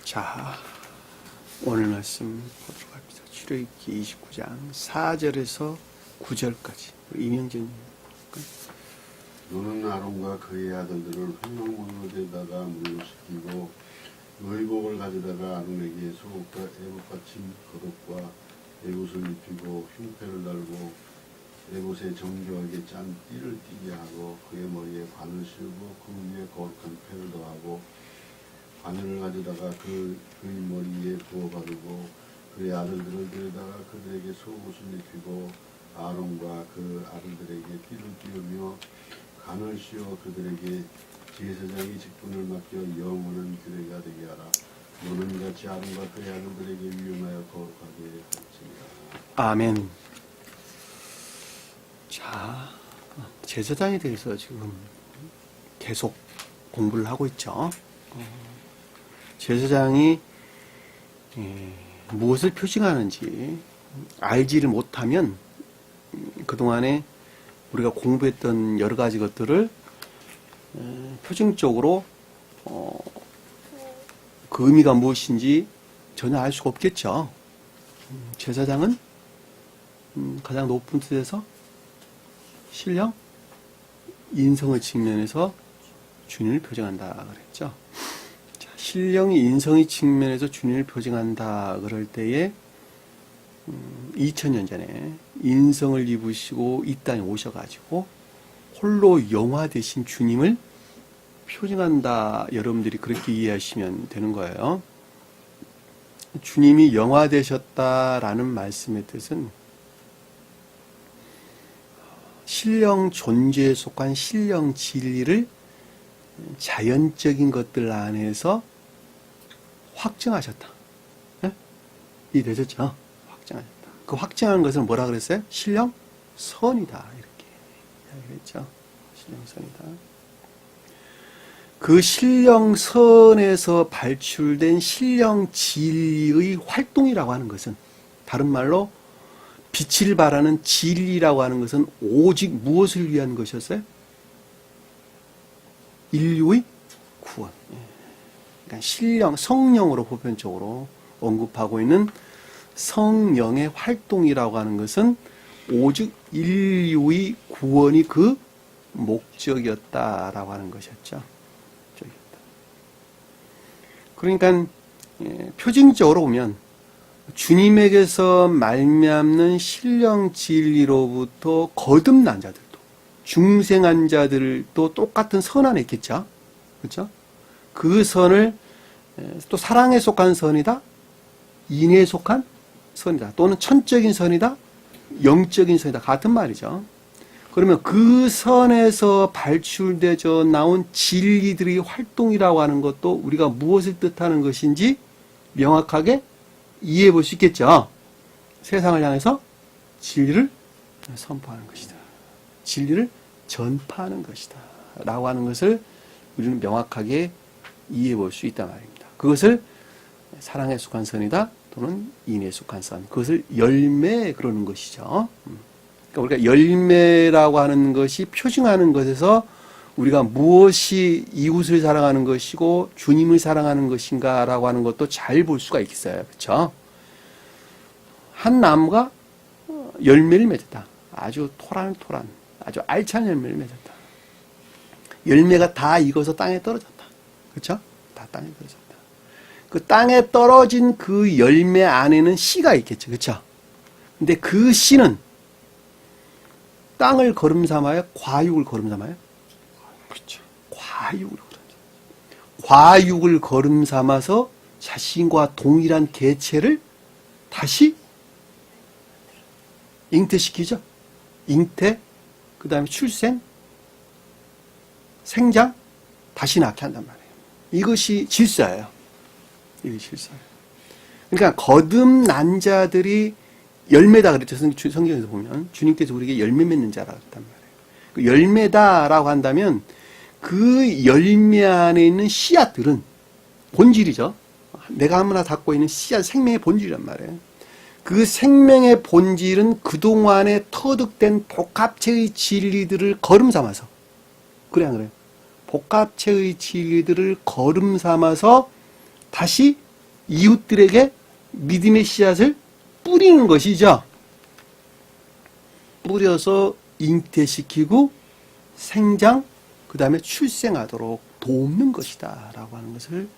자, 오늘 말씀 보도록 합니다. 출애굽기 29장 4절에서 9절까지. 이명진. 너는 아론과 그의 아들들을 황망문으로 데다가 물로 씻기고 의복을 가져다가 아론에게 속옷과 에봇 받침 겉옷과 에봇을 입히고 흉패를 달고 에봇에 정교하게 짠 띠를 띠게 하고 그의 머리에 관을 씌우고 그 위에 거룩한 패를 더하고 바늘을 가져다가 그의 머리에 부어 바르고 그의 아들들을 데려다가 그들에게 속옷을 입히고 아론과 그 아들들에게 띠를 띄우며 관을 씌워 그들에게 제사장이 직분을 맡겨 영원한 규례가 되게 하라. 너는 이같이 아론과 그의 아들들에게 위임하여 거룩하게 할지니라. 아멘. 자, 제사장에 대해서 지금 계속 공부를 하고 있죠. 제사장이 무엇을 표징하는지 알지를 못하면 그동안에 우리가 공부했던 여러 가지 것들을 표징적으로 그 의미가 무엇인지 전혀 알 수가 없겠죠. 제사장은 가장 높은 뜻에서 신령, 인성의 측면에서 주님을 표징한다 그랬죠. 자, 신령이 인성의 측면에서 주님을 표징한다 그럴 때에 2000년 전에 인성을 입으시고 이 땅에 오셔가지고 홀로 영화 되신 주님을 표징한다. 여러분들이 그렇게 이해하시면 되는 거예요. 주님이 영화 되셨다라는 말씀의 뜻은 신령 존재에 속한 신령 진리를 자연적인 것들 안에서 확증하셨다. 네? 이해되셨죠? 확증하셨다. 그 확증하는 것은 뭐라 그랬어요? 신령 선이다. 이렇게 이야기했죠. 신령 선이다. 그 신령 선에서 발출된 신령 진리의 활동이라고 하는 것은 다른 말로 빛을 발하는 진리라고 하는 것은 오직 무엇을 위한 것이었어요? 인류의 구원. 그러니까 신령, 성령으로 보편적으로 언급하고 있는 성령의 활동이라고 하는 것은 오직 인류의 구원이 그 목적이었다라고 하는 것이었죠. 그러니까 표징적으로 보면 주님에게서 말미암는 신령 진리로부터 거듭난 자들도 중생한 자들도 똑같은 선 안에 있겠죠. 그렇죠? 그 선을 또 사랑에 속한 선이다, 인애에 속한 선이다, 또는 천적인 선이다, 영적인 선이다, 같은 말이죠. 그러면 그 선에서 발출되어 나온 진리들의 활동이라고 하는 것도 우리가 무엇을 뜻하는 것인지 명확하게 이해해 볼 수 있겠죠. 세상을 향해서 진리를 선포하는 것이다. 진리를 전파하는 것이다. 라고 하는 것을 우리는 명확하게 이해해 볼 수 있단 말입니다. 그것을 사랑에 속한 선이다 또는 인애에 속한 선. 그것을 열매 그러는 것이죠. 그러니까 우리가 열매라고 하는 것이 표징하는 것에서 우리가 무엇이 이웃을 사랑하는 것이고 주님을 사랑하는 것인가라고 하는 것도 잘 볼 수가 있어요. 그렇죠? 한 나무가 열매를 맺었다. 아주 토란토란, 아주 알찬 열매를 맺었다. 열매가 다 익어서 땅에 떨어졌다. 그렇죠? 다 땅에 떨어졌다. 그 땅에 떨어진 그 열매 안에는 씨가 있겠죠. 그렇죠? 근데 그 씨는 땅을 거름 삼아요? 과육을 거름 삼아요? 그렇죠. 과육을 거름 삼아서 자신과 동일한 개체를 다시 잉태시키죠. 잉태, 그 다음에 출생, 생장, 다시 낳게 한단 말이에요. 이것이 질서예요. 이것이 질서예요. 그러니까 거듭난 자들이 열매다 그랬죠. 성경에서 보면 주님께서 우리에게 열매 맺는 자라고 했단 말이에요. 그 열매다라고 한다면 그 열매 안에 있는 씨앗들은 본질이죠. 내가 아무나 갖고 있는 씨앗, 생명의 본질이란 말이에요. 그 생명의 본질은 그동안에 터득된 복합체의 진리들을 거름 삼아서, 그래 안 그래요? 복합체의 진리들을 거름 삼아서 다시 이웃들에게 믿음의 씨앗을 뿌리는 것이죠. 뿌려서 잉태시키고 생장, 그 다음에 출생하도록 돕는 것이다 라고 하는 것을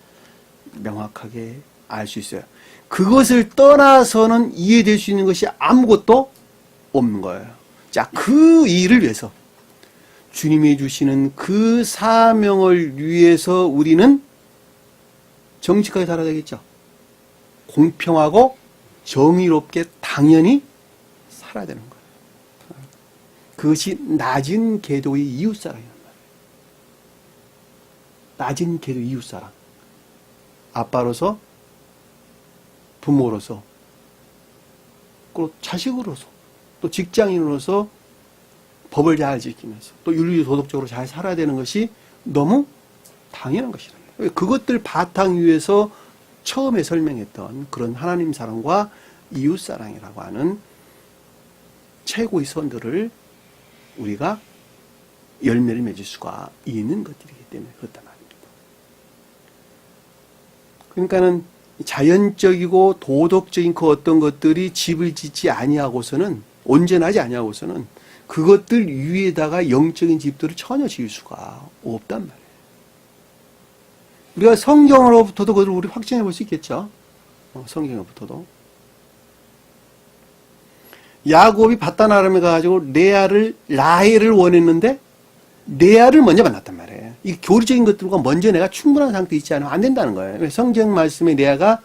명확하게 알 수 있어요. 그것을 떠나서는 이해될 수 있는 것이 아무것도 없는 거예요. 자, 그 일을 위해서 주님이 주시는 그 사명을 위해서 우리는 정직하게 살아야 되겠죠. 공평하고 정의롭게 당연히 살아야 되는 거예요. 그것이 낮은 궤도의 이웃사랑이란 말이에요. 낮은 궤도 이웃사랑. 아빠로서, 부모로서, 또 자식으로서, 또 직장인으로서 법을 잘 지키면서 또 윤리 도덕적으로 잘 살아야 되는 것이 너무 당연한 것이다. 그것들 바탕 위에서 처음에 설명했던 그런 하나님 사랑과 이웃 사랑이라고 하는 최고의 선들을 우리가 열매를 맺을 수가 있는 것들이기 때문에 그렇단 말입니다. 그러니까는 자연적이고 도덕적인 그 어떤 것들이 집을 짓지 아니하고서는 온전하지 아니하고서는 그것들 위에다가 영적인 집들을 전혀 지을 수가 없단 말이에요. 우리가 성경으로부터도 그걸 우리 확증해 볼 수 있겠죠. 성경으로부터도. 야곱이 바다나람에 가가지고 라헬을 원했는데 레아를 먼저 만났단 말이에요. 이 교리적인 것들과 먼저 내가 충분한 상태에 있지 않으면 안 된다는 거예요. 성경 말씀에 레아가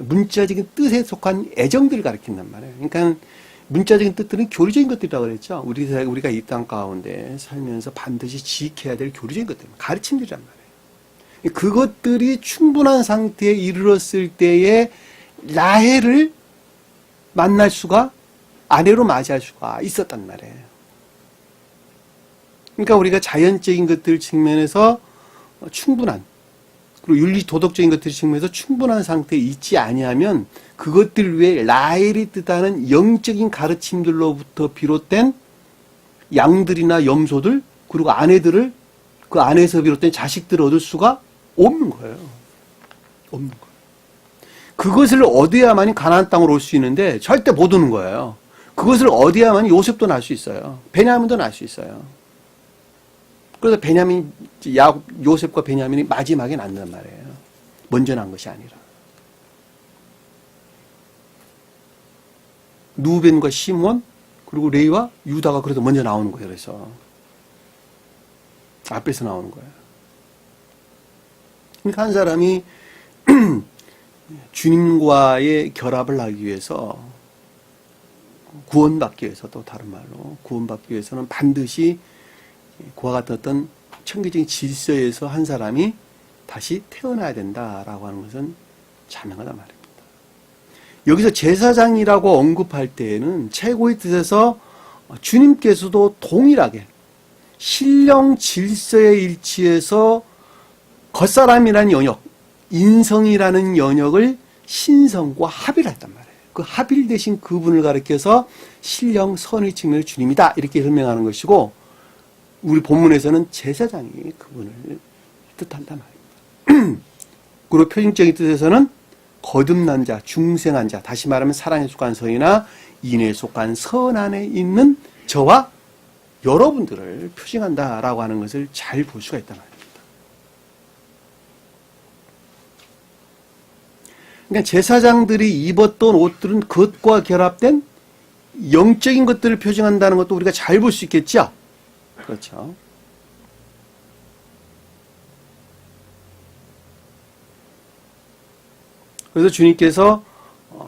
문자적인 뜻에 속한 애정들을 가리킨단 말이에요. 그러니까 문자적인 뜻들은 교리적인 것들이라고 그랬죠. 우리가 이 땅 가운데 살면서 반드시 지켜야 될 교리적인 것들, 가르침들이란 말이에요. 그것들이 충분한 상태에 이르렀을 때에 라헬을 만날 수가, 아내로 맞이할 수가 있었단 말이에요. 그러니까 우리가 자연적인 것들 측면에서 충분한, 그리고 윤리 도덕적인 것들 측면에서 충분한 상태에 있지 아니하면 그것들 외에 라헬이 뜻하는 영적인 가르침들로부터 비롯된 양들이나 염소들, 그리고 아내들을, 그 안에서 비롯된 자식들을 얻을 수가 없는 거예요. 없는 거예요. 그것을 얻어야만이 가나안 땅으로 올 수 있는데 절대 못 오는 거예요. 그것을 얻어야만이 요셉도 날 수 있어요. 베냐민도 날 수 있어요. 그래서 요셉과 베냐민이 마지막에 난단 말이에요. 먼저 난 것이 아니라. 누벤과 시몬, 그리고 레위와 유다가 그래도 먼저 나오는 거예요. 그래서 앞에서 나오는 거예요. 그러니까 한 사람이 주님과의 결합을 하기 위해서, 구원받기 위해서, 또 다른 말로 구원받기 위해서는 반드시 그와 같은 어떤 천기적인 질서에서 한 사람이 다시 태어나야 된다라고 하는 것은 자명하단 말입니다. 여기서 제사장이라고 언급할 때에는 최고의 뜻에서 주님께서도 동일하게 신령 질서의 일치에서 겉사람이라는 영역, 인성이라는 영역을 신성과 합의를 했단 말이에요. 그 합일 대신 그분을 가리켜서 신령 선의 측면의 주님이다 이렇게 설명하는 것이고, 우리 본문에서는 제사장이 그분을 뜻한단 말입니다. 그리고 표준적인 뜻에서는 거듭난 자, 중생한 자, 다시 말하면 사랑에 속한 선이나 인에 속한 선 안에 있는 저와 여러분들을 표징한다라고 하는 것을 잘 볼 수가 있단 말입니다. 그러니까 제사장들이 입었던 옷들은 그것과 결합된 영적인 것들을 표징한다는 것도 우리가 잘 볼 수 있겠죠? 그렇죠. 그래서 주님께서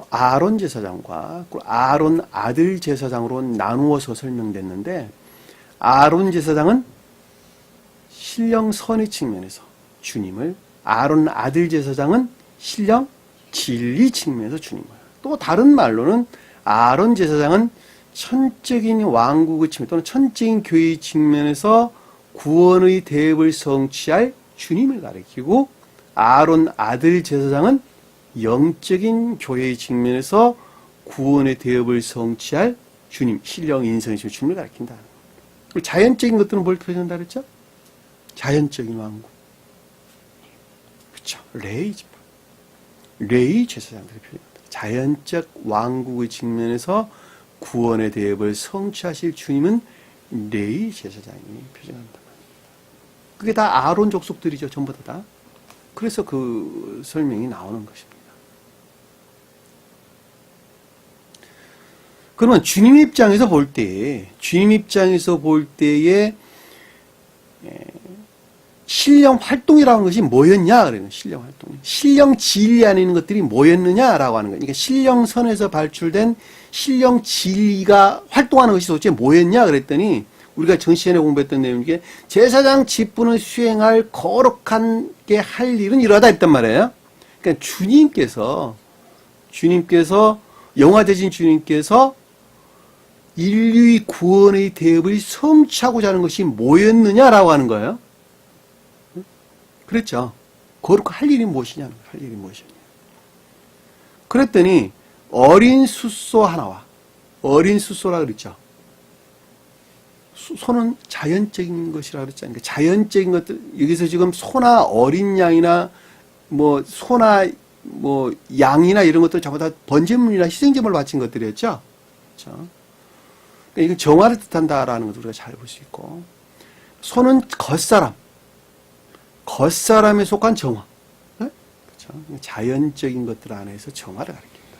아론 제사장과 아론 아들 제사장으로 나누어서 설명됐는데, 아론 제사장은 신령 선의 측면에서 주님을, 아론 아들 제사장은 신령 진리 측면에서 주님을, 또 다른 말로는 아론 제사장은 천적인 왕국의 측면 또는 천적인 교회의 측면에서 구원의 대업을 성취할 주님을 가리키고, 아론 아들 제사장은 영적인 교회의 측면에서 구원의 대업을 성취할 주님, 신령 인성의 주님을 가리킨다. 그리고 자연적인 것들은 뭘 표현한다 그랬죠? 자연적인 왕국. 그렇죠. 레이지만. 레위 제사장들의 표현입니다. 자연적 왕국의 측면에서 구원의 대업을 성취하실 주님은 레위 제사장이 표현한다. 그게 다 아론 족속들이죠. 전부 다. 그래서 그 설명이 나오는 것입니다. 그러면 주님 입장에서 볼 때에 신령 활동이라는 것이 뭐였냐? 그러면 신령 활동. 신령 진리 안에 있는 것들이 뭐였느냐라고 하는 거예요. 그러니까 신령선에서 발출된 신령 진리가 활동하는 것이 도대체 뭐였냐? 그랬더니 우리가 전 시간에 공부했던 내용 중에 제사장 직분을 수행할 거룩한 게 할 일은 이러하다 했단 말이에요. 그러니까 주님께서 영화되신 주님께서 인류의 구원의 대업을 성취하고자 하는 것이 뭐였느냐라고 하는 거예요. 그랬죠. 거룩한 할 일이 무엇이냐? 할 일이 무엇이냐? 그랬더니 어린 숫소 하나와 어린 숫소라 그랬죠. 소는 자연적인 것이라 그랬잖아요. 그러니까 자연적인 것들 여기서 지금 소나 어린 양이나 뭐 소나 뭐 양이나 이런 것들 전부 다 번제물이나 희생제물을 바친 것들이었죠. 그렇죠? 그러니까 이건 정화를 뜻한다라는 것을 우리가 잘 볼 수 있고, 소는 겉사람에 속한 정화. 네? 그렇죠? 자연적인 것들 안에서 정화를 가리킵니다.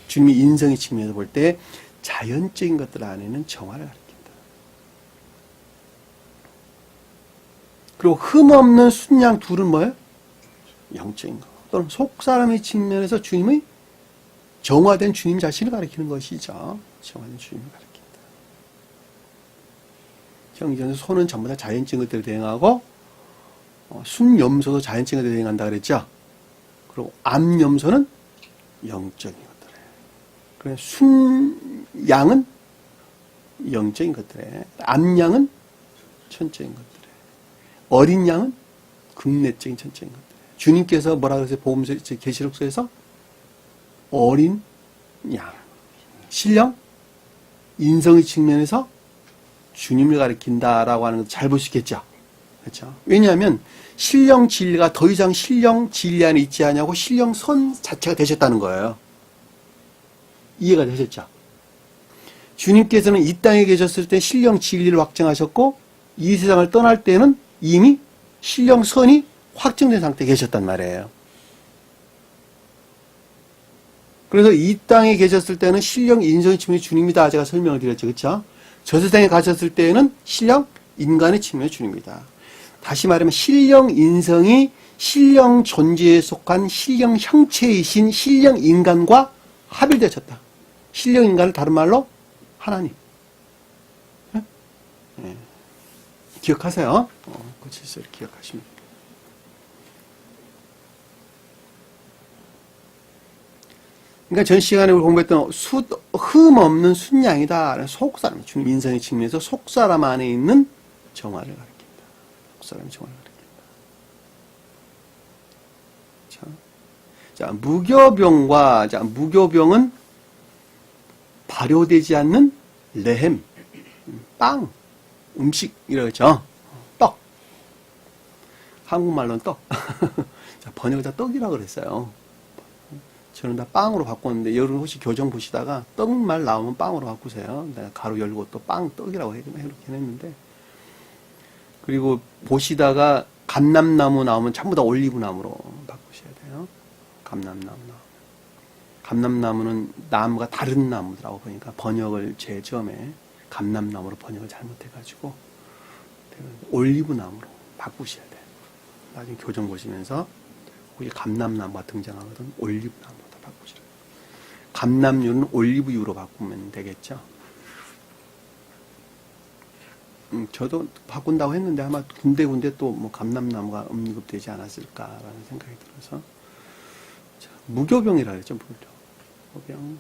주님이 인성의 측면에서 볼 때 자연적인 것들 안에는 정화를 가리킵니다. 그리고 흠없는 순양 둘은 뭐예요? 영적인 것. 또는 속사람의 측면에서 주님의 정화된 주님 자신을 가리키는 것이죠. 정화된 주님을 가리킵니다. 형제는 소는 전부 다 자연적인 것들을 대행하고 순염소도 자연적인 것들을 대행한다 그랬죠. 그리고 암염소는 영적인 것들에. 그래서 순양은 영적인 것들에, 암양은 천적인 것들에, 어린 양은 극내적인 천적인 것들에. 주님께서 뭐라 그러세요? 복음서 계시록서에서 어린 양, 신령, 인성의 측면에서 주님을 가리킨다라고 하는 것을 잘 볼 수 있겠죠. 그렇죠? 왜냐하면 신령 진리가 더 이상 신령 진리 안에 있지 않냐고 신령선 자체가 되셨다는 거예요. 이해가 되셨죠? 주님께서는 이 땅에 계셨을 때 신령 진리를 확증하셨고 이 세상을 떠날 때는 이미 신령선이 확정된 상태에 계셨단 말이에요. 그래서 이 땅에 계셨을 때는 신령 인성의 측면이 주님이다. 제가 설명을 드렸죠. 그렇죠? 저 세상에 가셨을 때에는 신령 인간의 측면이 주님이다. 다시 말하면 신령 인성이 신령 존재에 속한 신령 형체이신 신령 인간과 합일되셨다. 신령 인간을 다른 말로 하나님. 네? 네. 기억하세요. 그 질서를 기억하시면 됩니다. 그러니까 전 시간에 우리 공부했던 흠 없는 순양이다. 속사람, 주님 인성의 측면에서 속사람 안에 있는 정화를 가리킨다. 속사람의 정화를 가리킨다. 자, 무교병은 발효되지 않는 레헴, 빵, 음식이라고 했죠. 떡. 한국말로는 떡. 자, 번역을 다 떡이라고 그랬어요. 저는 다 빵으로 바꿨는데 여러분 혹시 교정 보시다가 떡말 나오면 빵으로 바꾸세요. 내가 가로 열고 또 빵, 떡이라고 이렇게 했는데, 그리고 보시다가 감람나무 나오면 전부 다 올리브나무로 바꾸셔야 돼요. 감람나무는 나무가 다른 나무라고 보니까 번역을 제일 처음에 감람나무로 번역을 잘못해가지고 올리브나무로 바꾸셔야 돼요. 나중에 교정 보시면서 거기 감람나무가 등장하거든. 올리브나무로 다 바꾸시라. 감람유는 올리브유로 바꾸면 되겠죠. 저도 바꾼다고 했는데 아마 군데군데 또 뭐 감람나무가 언급되지 않았을까라는 생각이 들어서. 자, 무교병이라 그랬죠. 무교병.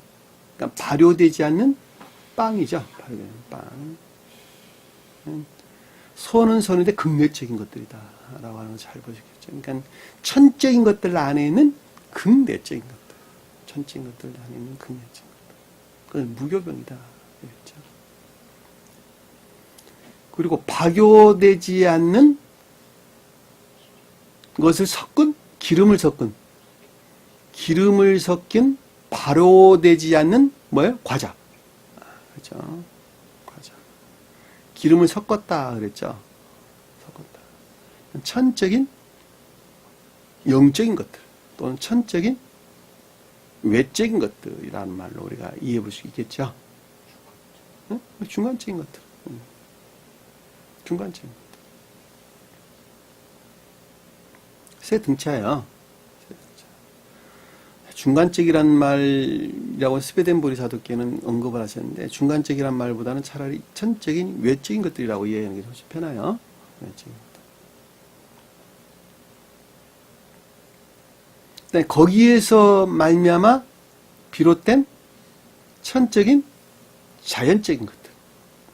그러니까 발효되지 않는 빵이죠. 발효되는 빵. 선은 선인데 극내적인 것들이다 라고 하는 걸 잘 보시겠죠. 그러니까 천적인 것들 안에 있는 극내적인 것들, 천적인 것들 안에 있는 극내적인 것들, 그건 무교병이다 그랬죠. 그리고 발효되지 않는 것을 섞은, 기름을 섞은 기름을 섞인 발효되지 않는 뭐예요? 과자. 그렇죠? 과자. 기름을 섞었다 그랬죠? 섞었다. 천적인 영적인 것들 또는 천적인 외적인 것들이라는 말로 우리가 이해해 볼 수 있겠죠? 응? 중간적인 것들. 중간적인 것들. 새 등차예요. 중간적이란 말이라고 스베덴보리 사도께는 언급을 하셨는데 중간적이란 말보다는 차라리 천적인 외적인 것들이라고 이해하는 게 훨씬 편해요. 외적인 것들. 거기에서 말미암아 비롯된 천적인 자연적인 것들.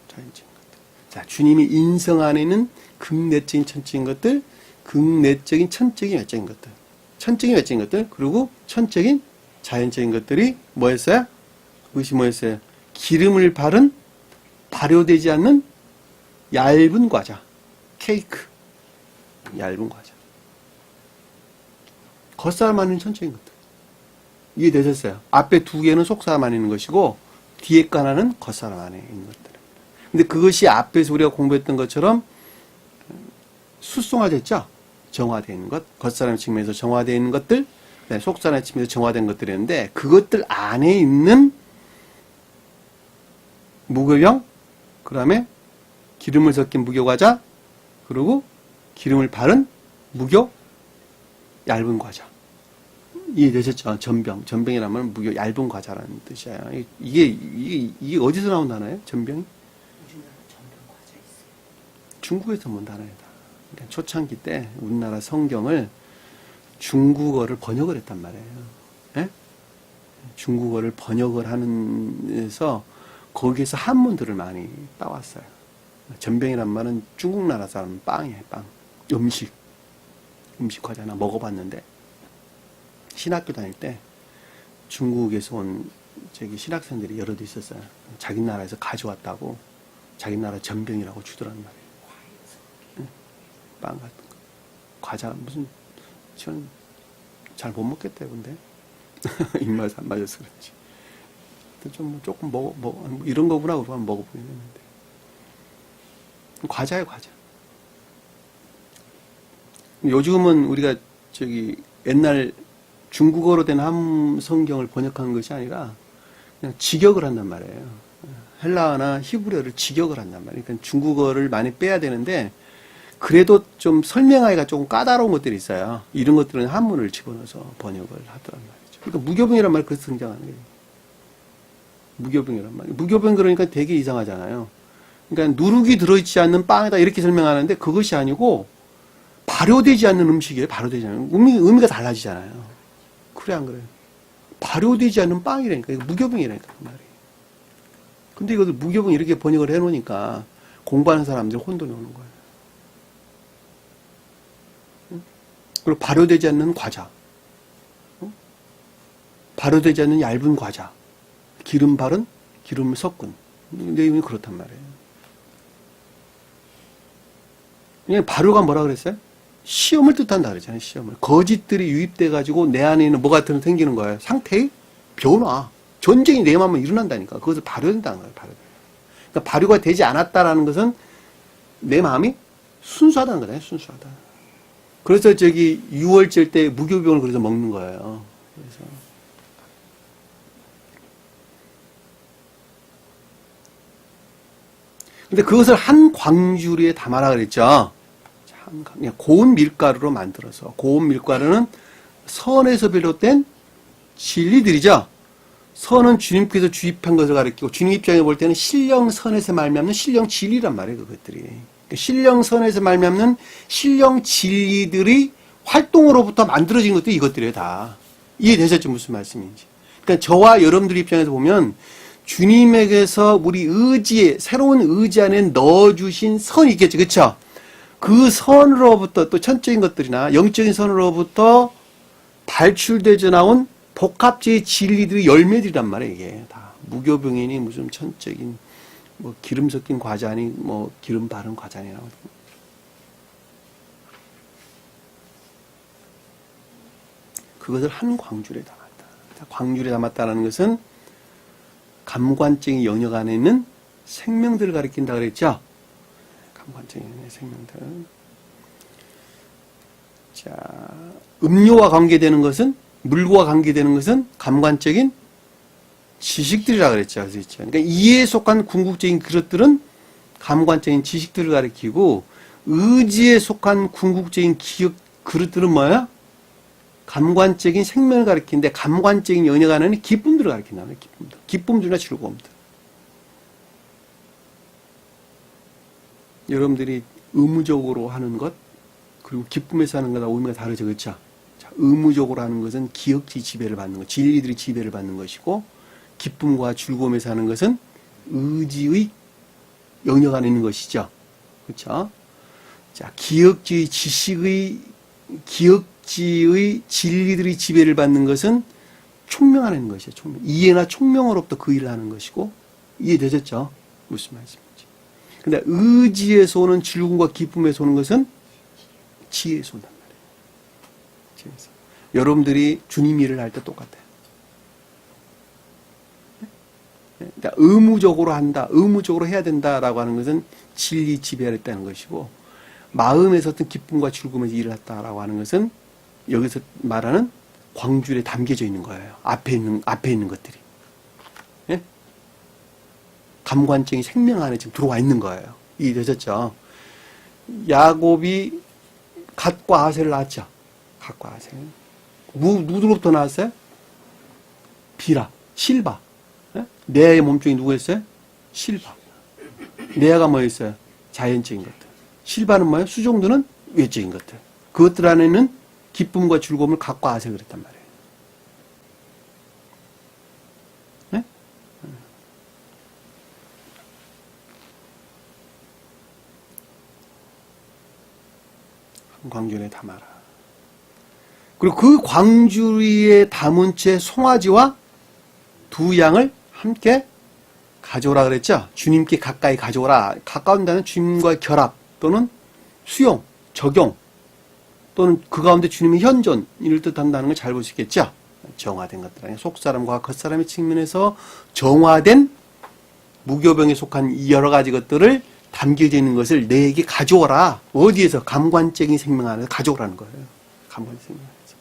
자연적인 것들. 자, 주님이 인성 안에 있는 극내적인 천적인 것들, 극내적인 천적인 외적인 것들. 천적인 외적인 것들, 그리고 천적인 자연적인 것들이 뭐였어요? 그것이 뭐였어요? 기름을 바른 발효되지 않는 얇은 과자, 케이크, 얇은 과자. 겉사람 안에 있는 천적인 것들. 이해되셨어요? 앞에 두 개는 속사람 안에 있는 것이고 뒤에 거 하나는 겉사람 안에 있는 것들. 근데 그것이 앞에서 우리가 공부했던 것처럼 수송화됐죠? 정화되어 있는 것, 겉사람 측면에서 정화되어 있는 것들, 속사람 측면에서 정화된 것들이었는데 그것들 안에 있는 무교병, 그 다음에 기름을 섞인 무교과자, 그리고 기름을 바른 무교 얇은 과자. 이해되셨죠? 전병. 전병이라는 말은 무교 얇은 과자라는 뜻이에요. 이게 어디서 나온 단어예요? 전병이? 우리나라 전병 과자 있어요. 중국에서 온 단어예요. 그러니까 초창기 때 우리나라 성경을 중국어를 번역을 했단 말이에요. 예? 중국어를 번역을 하면서 거기에서 한문들을 많이 따왔어요. 전병이란 말은 중국 나라 사람 빵이에요. 빵. 음식 과자나 먹어봤는데 신학교 다닐 때 중국에서 온 신학생들이 여럿 있었어요. 자기 나라에서 가져왔다고 자기 나라 전병이라고 주더란 말이에요. 빵 같은 거. 과자, 무슨, 저는 잘 못 먹겠대요, 근데. 입맛이 안 맞아서 그렇지. 좀, 조금 이런 거구나, 그러고 한번 먹어보긴 했는데. 과자예요, 과자. 요즘은 우리가 옛날 중국어로 된 성경을 번역한 것이 아니라 그냥 직역을 한단 말이에요. 헬라어나 히브리어를 직역을 한단 말이에요. 그러니까 중국어를 많이 빼야 되는데 그래도 좀 설명하기가 조금 까다로운 것들이 있어요. 이런 것들은 한문을 집어넣어서 번역을 하더란 말이죠. 그러니까 무교병이란 말 그래서 등장하는 거예요. 무교병이란 말. 무교병 그러니까 되게 이상하잖아요. 그러니까 누룩이 들어있지 않는 빵이다 이렇게 설명하는데 그것이 아니고 발효되지 않는 음식이에요. 발효되지 않는 의미가 달라지잖아요. 그래 안 그래요? 발효되지 않는 빵이라니까. 이거 무교병이라니까 그 말이. 근데 이것을 무교병 이렇게 번역을 해놓으니까 공부하는 사람들이 혼돈이 오는 거예요. 그리고 발효되지 않는 과자, 발효되지 않는 얇은 과자, 기름을 섞은 내용이 그렇단 말이에요. 발효가 뭐라 그랬어요? 시험을 뜻한다 그랬잖아요. 시험을. 거짓들이 유입돼 가지고 내 안에 있는 뭐 같은 게 생기는 거예요. 상태의 변화, 전쟁이 내 마음에 일어난다니까. 그것을 발효된다는 거예요. 그러니까 발효가 되지 않았다라는 것은 내 마음이 순수하다는 거잖아요. 순수하다. 그래서 6월절 때 무교병을 그래서 먹는 거예요. 그래서 근데 그것을 한 광주리에 담아라 그랬죠. 고운 밀가루로 만들어서 고운 밀가루는 선에서 비롯된 진리들이죠. 선은 주님께서 주입한 것을 가리키고 주님 입장에 볼 때는 신령선에서 말미암는 신령 진리란 말이에요. 그것들이. 신령선에서 말미암는 신령 진리들이 활동으로부터 만들어진 것들이 이것들이에요. 다. 이해되셨죠? 무슨 말씀인지. 그러니까 저와 여러분들 입장에서 보면 주님에게서 우리 의지에 새로운 의지 안에 넣어주신 선이 있겠죠. 그렇죠? 그 선으로부터 또 천적인 것들이나 영적인 선으로부터 발출되져 나온 복합체의 진리들이 열매들이란 말이에요. 이게 다 무교병이니 무슨 천적인 뭐 기름 섞인 과자니 뭐 기름 바른 과자니 나오고. 그것을 한 광줄에 담았다. 자, 광줄에 담았다는 것은 감관적인 영역 안에 있는 생명들을 가리킨다 그랬죠? 감관적인 생명들. 자, 음료와 관계되는 것은, 물과 관계되는 것은 감관적인 지식들이라 그랬죠. 그러니까 이에 속한 궁극적인 그릇들은 감관적인 지식들을 가리키고, 의지에 속한 궁극적인 기억 그릇들은 뭐야? 감관적인 생명을 가리키는데, 감관적인 영역 안에는 기쁨들을 가리킨다. 기쁨들. 기쁨들이나 즐거움들. 여러분들이 의무적으로 하는 것, 그리고 기쁨에서 하는 거다 의미가 다르죠. 그렇죠? 자, 의무적으로 하는 것은 기억지 지배를 받는 것, 진리들이 지배를 받는 것이고, 기쁨과 즐거움에서 하는 것은 의지의 영역 안에 있는 것이죠. 그렇죠? 자, 기억지의 진리들이 지배를 받는 것은 총명 안에 있는 것이죠. 총명. 이해나 총명으로부터 그 일을 하는 것이고, 이해되셨죠? 무슨 말씀인지. 근데 의지에서 오는 즐거움과 기쁨에서 오는 것은 지혜에서 온단 말이에요. 지혜에서. 여러분들이 주님 일을 할 때 똑같아요. 그러니까 의무적으로 한다, 의무적으로 해야 된다라고 하는 것은 진리 지배를 했다는 것이고, 마음에서 어떤 기쁨과 즐거움에서 일을 했다라고 하는 것은 여기서 말하는 광줄에 담겨져 있는 거예요. 앞에 있는 것들이. 예? 감관적인 생명 안에 지금 들어와 있는 거예요. 이해되셨죠? 야곱이 갓과 아셀을 낳았죠. 갓과 아셀. 누구로부터 나왔어요? 비라, 실바. 예? 레아의 몸종이 누구였어요? 실바. 레아가 뭐였어요? 자연적인 것들. 실바는 뭐예요? 수종들은 외적인 것들. 그것들 안에는 기쁨과 즐거움을 갓과 아셀 그랬단 말이에요. 네? 한 광줄에 담아라. 그리고 그 광주리에 담은 채 송아지와 두 양을 함께 가져오라 그랬죠? 주님께 가까이 가져오라. 가까운다는 주님과의 결합 또는 수용, 적용 또는 그 가운데 주님의 현존 이를 뜻한다는 걸 잘 볼 수 있겠죠? 정화된 것들 아니에요. 속사람과 겉사람의 측면에서 정화된 무교병에 속한 이 여러 가지 것들을 담겨져 있는 것을 내게 가져오라. 어디에서? 감관적인 생명 안에서 가져오라는 거예요. 감관적인 생명 안에서.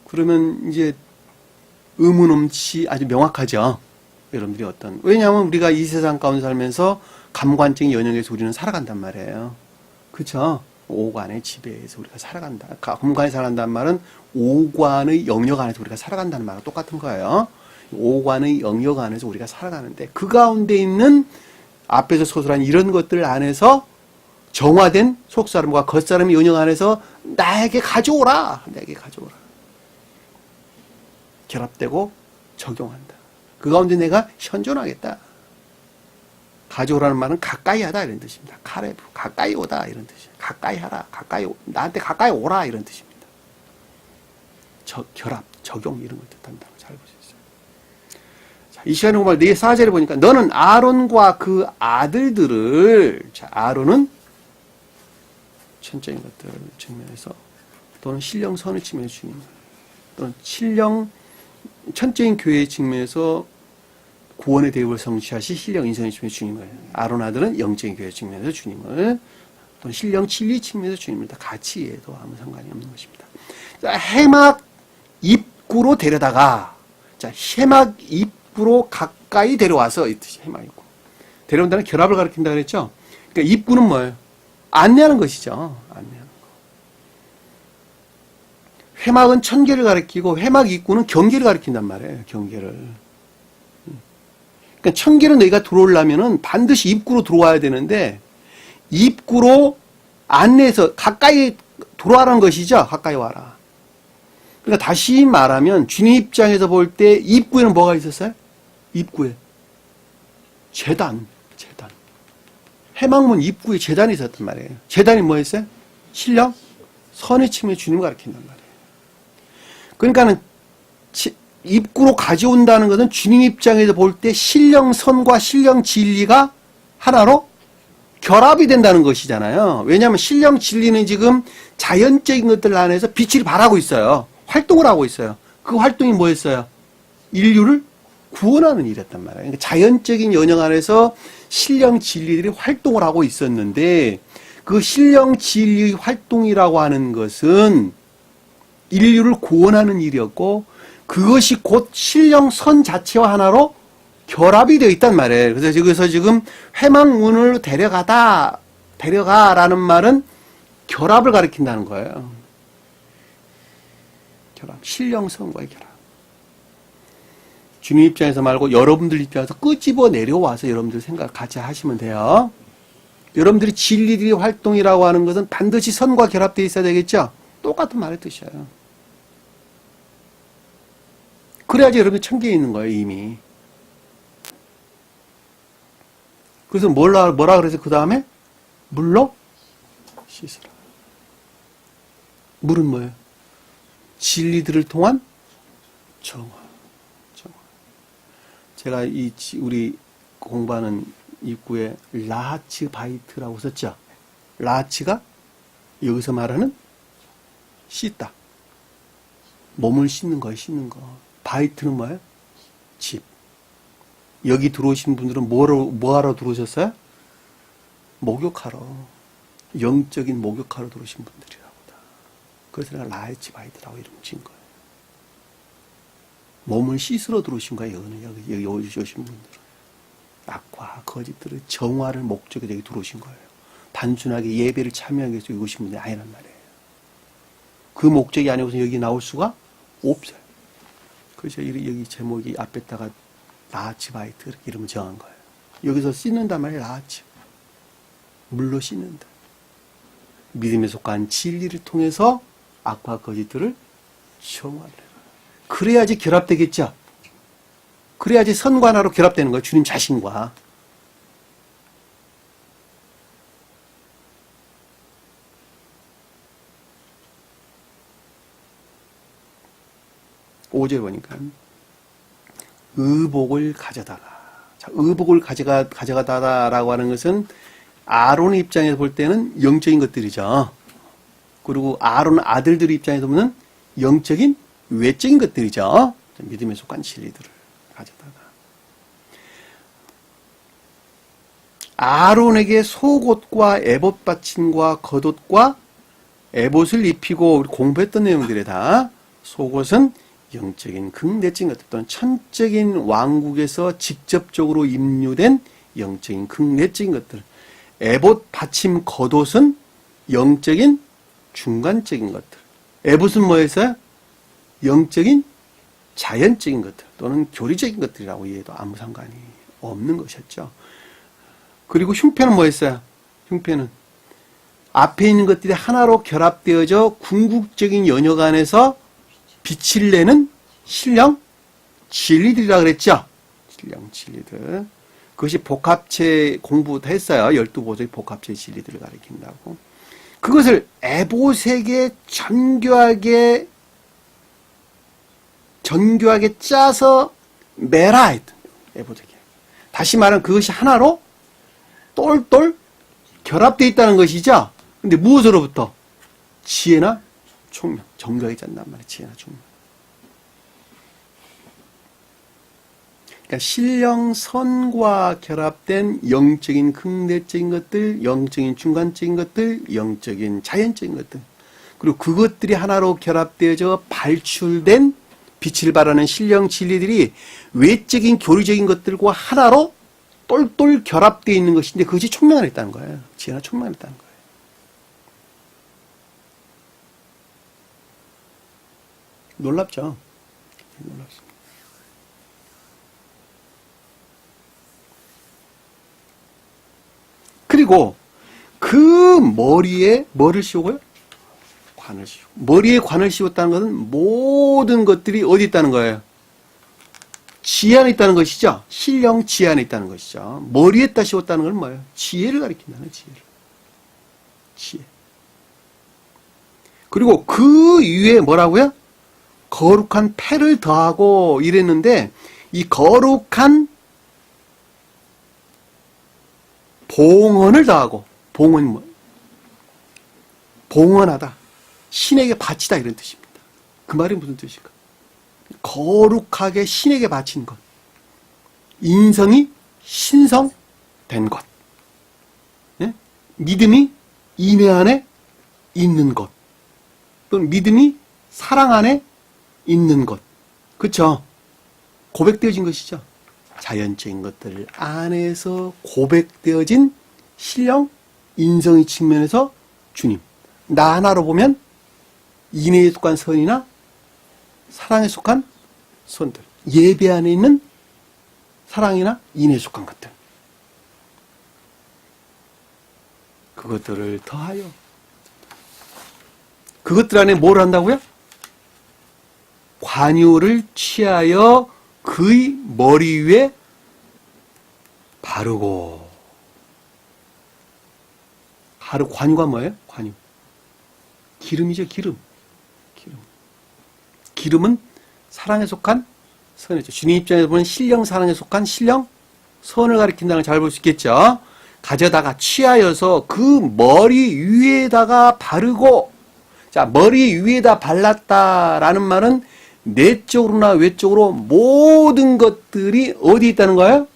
그러면 이제 의문음치 아주 명확하죠. 여러분들이 어떤. 왜냐하면 우리가 이 세상 가운데 살면서 감관적인 영역에서 우리는 살아간단 말이에요. 그렇죠? 오관의 지배에서 우리가 살아간다. 감관에 살아간다는 말은 오관의 영역 안에서 우리가 살아간다는 말과 똑같은 거예요. 오관의 영역 안에서 우리가 살아가는데 그 가운데 있는 앞에서 소설한 이런 것들 안에서 정화된 속사람과 겉사람의 영역 안에서 나에게 가져오라. 내게 가져오라. 결합되고 적용한다. 그 가운데 내가 현존하겠다. 가져오라는 말은 가까이 하다 이런 뜻입니다. 카레브, 가까이 오다 이런 뜻이에요. 가까이 하라, 나한테 가까이 오라 이런 뜻입니다. 결합, 적용 이런 걸 뜻한다고 잘 볼 수 있어요. 자, 이 시간에 정말 네 사제를 보니까 너는 아론과 그 아들들을, 자, 아론은 천적인 것들 측면에서 또는 신령 선의 측면에서 주님, 또는 신령 천적인 교회의 측면에서 구원의 대우를 성취하시 신령 인성의 측면에서 주님을, 아론 아들은 영적인 교회 측면에서 주님을, 또는 신령 진리 측면에서 주님을 다 같이 해도 아무 상관이 없는 것입니다. 자, 해막 입구로 데려다가, 자, 해막 입구로 가까이 데려와서, 이 뜻이 해막 입구. 데려온다는 결합을 가리킨다 그랬죠? 그러니까 입구는 뭐예요? 안내하는 것이죠. 안내하는 거. 회막은 천계를 가리키고 회막 입구는 경계를 가리킨단 말이에요. 경계를. 그러니까 천계로 너희가 들어오려면은 반드시 입구로 들어와야 되는데 입구로 안내해서 가까이 들어와라는 것이죠. 가까이 와라. 그러니까 다시 말하면 주님 입장에서 볼 때 입구에는 뭐가 있었어요? 입구에 제단. 해막문 입구에 제단이 있었단 말이에요. 제단이 뭐였어요? 신령 선의 측면에 주님을 가리킨단 말이에요. 그러니까는 입구로 가져온다는 것은 주님 입장에서 볼 때 신령 선과 신령 진리가 하나로 결합이 된다는 것이잖아요. 왜냐하면 신령 진리는 지금 자연적인 것들 안에서 빛을 발하고 있어요. 활동을 하고 있어요. 그 활동이 뭐였어요? 인류를 구원하는 일이었단 말이에요. 그러니까 자연적인 연영 안에서 신령 진리들이 활동을 하고 있었는데 그 신령 진리 활동이라고 하는 것은 인류를 구원하는 일이었고 그것이 곧 신령 선 자체와 하나로 결합이 되어 있단 말이에요. 그래서 여기서 지금 회망문을 데려가라는 말은 결합을 가리킨다는 거예요. 결합, 신령선과의 결합. 주님 입장에서 말고 여러분들 입장에서 끄집어 내려와서 여러분들 생각 같이 하시면 돼요. 여러분들이 진리들의 활동이라고 하는 것은 반드시 선과 결합되어 있어야 되겠죠? 똑같은 말의 뜻이에요. 그래야지 여러분이 천계에 있는 거예요, 이미. 그래서 뭐라 그래서 그 다음에 물로 씻으라. 물은 뭐예요? 진리들을 통한 정화. 제가 우리 공부하는 입구에 라하츠 바이트라고 썼죠. 라하츠가 여기서 말하는 씻다. 몸을 씻는 거예요, 씻는 거. 바이트는 뭐예요? 집. 여기 들어오신 분들은 뭐하러 들어오셨어요? 목욕하러. 영적인 목욕하러 들어오신 분들이라고다. 그래서 내가 라하츠 바이트라고 이름 지은 거예요. 몸을 씻으러 들어오신 거예요, 여기 오신 분들은. 악과 거짓들을 정화를 목적으로 여기 들어오신 거예요. 단순하게 예배를 참여하기 위해서 여기 오신 분들이 아니란 말이에요. 그 목적이 아니고서 여기 나올 수가 없어요. 그래서 여기 제목이 앞에다가 라하츠 바이트 이렇게 이름을 정한 거예요. 여기서 씻는단 말이에요, 라하츠. 물로 씻는다. 믿음에 속한 진리를 통해서 악과 거짓들을 정화를 해요. 그래야지 결합되겠죠. 그래야지 선과 하나로 결합되는 거예요. 주님 자신과. 오절 보니까 의복을 가져다가. 자, 의복을 가져가다라고 하는 것은 아론의 입장에서 볼 때는 영적인 것들이죠. 그리고 아론 아들들 입장에서 보면 영적인 외적인 것들이죠. 믿음에 속한 진리들을 가져다가. 아론에게 속옷과 에봇 받침과 겉옷과 에봇을 입히고 우리 공부했던 내용들이 다 속옷은 영적인 극내적인 것들 또는 천적인 왕국에서 직접적으로 임류된 영적인 극내적인 것들. 에봇 받침 겉옷은 영적인 중간적인 것들. 에봇은 뭐였어요? 영적인 자연적인 것들 또는 교리적인 것들이라고 이해해도 아무 상관이 없는 것이었죠. 그리고 흉패는 뭐였어요? 흉패는 앞에 있는 것들이 하나로 결합되어져 궁극적인 연역 안에서 빛을 내는 신령 진리들이라고 그랬죠. 신령 진리들. 그것이 복합체 공부도 했어요. 12보석의 복합체 진리들을 가리킨다고. 그것을 에봇에게 정교하게 짜서 매라 했던 에봇에게. 다시 말하면 그것이 하나로 똘똘 결합되어 있다는 것이죠. 근데 무엇으로부터? 지혜나 총명. 정교하게 짠단 말이에요. 지혜나 총명. 그러니까 신령선과 결합된 영적인 극내적인 것들, 영적인 중간적인 것들, 영적인 자연적인 것들. 그리고 그것들이 하나로 결합되어져 발출된 빛을 발하는 신령 진리들이 외적인 교리적인 것들과 하나로 똘똘 결합되어 있는 것인데 그것이 총명을 했다는 거예요. 지혜나 총명을 했다는 거예요. 놀랍죠? 놀랍습니다. 그리고 그 머리에 뭐를 씌우고요? 관을 씌우고. 머리에 관을 씌웠다는 것은 모든 것들이 어디 있다는 거예요? 지혜 안에 있다는 것이죠. 신령 지혜 안에 있다는 것이죠. 머리에다 씌웠다는 건 뭐예요? 지혜를 가리킨다는 지혜를. 지혜. 그리고 그 위에 뭐라고요? 거룩한 패를 더하고 이랬는데 이 거룩한 봉헌을 다하고, 봉헌이 뭐? 봉헌하다. 신에게 바치다 이런 뜻입니다. 그 말이 무슨 뜻일까? 거룩하게 신에게 바친 것. 인성이 신성된 것. 예? 믿음이 인내 안에 있는 것. 또는 믿음이 사랑 안에 있는 것. 그쵸? 고백되어진 것이죠. 자연적인 것들 안에서 고백되어진 신령, 인성의 측면에서 주님. 나 하나로 보면 인애에 속한 선이나 사랑에 속한 선들. 예배 안에 있는 사랑이나 인애에 속한 것들. 그것들을 더하여. 그것들 안에 뭘 한다고요? 관유를 취하여 그의 머리 위에 바르고. 관유가 뭐예요? 관유. 기름이죠, 기름. 기름은 사랑에 속한 선이죠. 주님 입장에서 보면 신령 사랑에 속한 신령 선을 가리킨다는 걸 잘 볼 수 있겠죠. 가져다가 취하여서 그 머리 위에다가 바르고. 자, 머리 위에다 발랐다라는 말은 내적으로나 외적으로 모든 것들이 어디 있다는 거예요?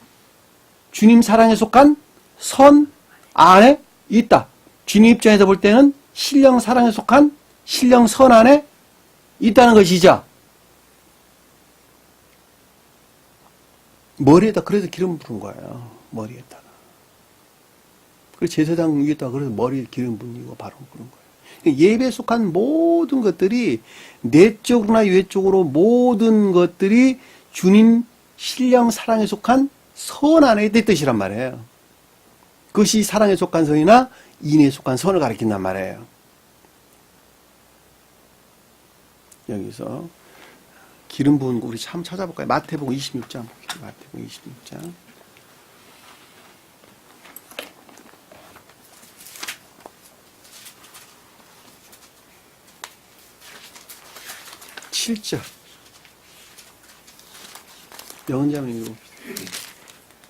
주님 사랑에 속한 선 안에 있다. 주님 입장에서 볼 때는 신령 사랑에 속한 신령 선 안에 있다는 것이죠. 머리에다 그래서 기름 부은 거예요. 머리에다가. 그래서 제사장 위에다가 그래서 머리에 기름 부으고 바로 그런 거예요. 예배에 속한 모든 것들이 내적으로나 외적으로 모든 것들이 주님 신령 사랑에 속한 선 안에 있는 뜻이란 말이에요. 그것이 사랑에 속한 선이나 인애에 속한 선을 가리킨단 말이에요. 여기서 기름 부은 거 우리 참 찾아볼까요? 마태복음 26장 볼게요. 마태복음 26장. 7절. 영은자면 읽어.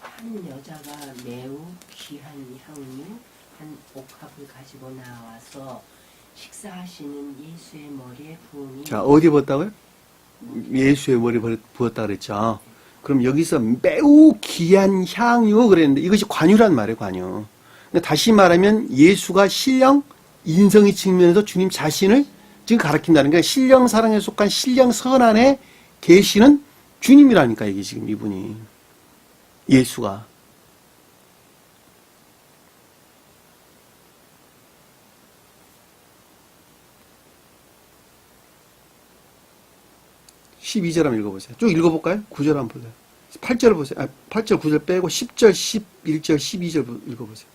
한 여자가 매우 귀한 향유 한 옥합을 가지고 나와서 식사하시는 예수의 머리에 부으니. 자, 어디 부었다고요? 예수의 머리에 부었다 그랬죠. 그럼 여기서 매우 귀한 향유 그랬는데 이것이 관유란 말이에요, 관유. 그러니까 다시 말하면 예수가 신령 인성의 측면에서 주님 자신을 지금 가르친다는 게 신령 사랑에 속한 신령 선 안에 계시는 주님이라니까 이게 지금 이분이. 예수가. (12절) 한번 읽어보세요. 쭉 읽어볼까요? 9절 한번 보세요. 8절 보세요. 8절 9절 빼고 10절 11절 12절 읽어보세요.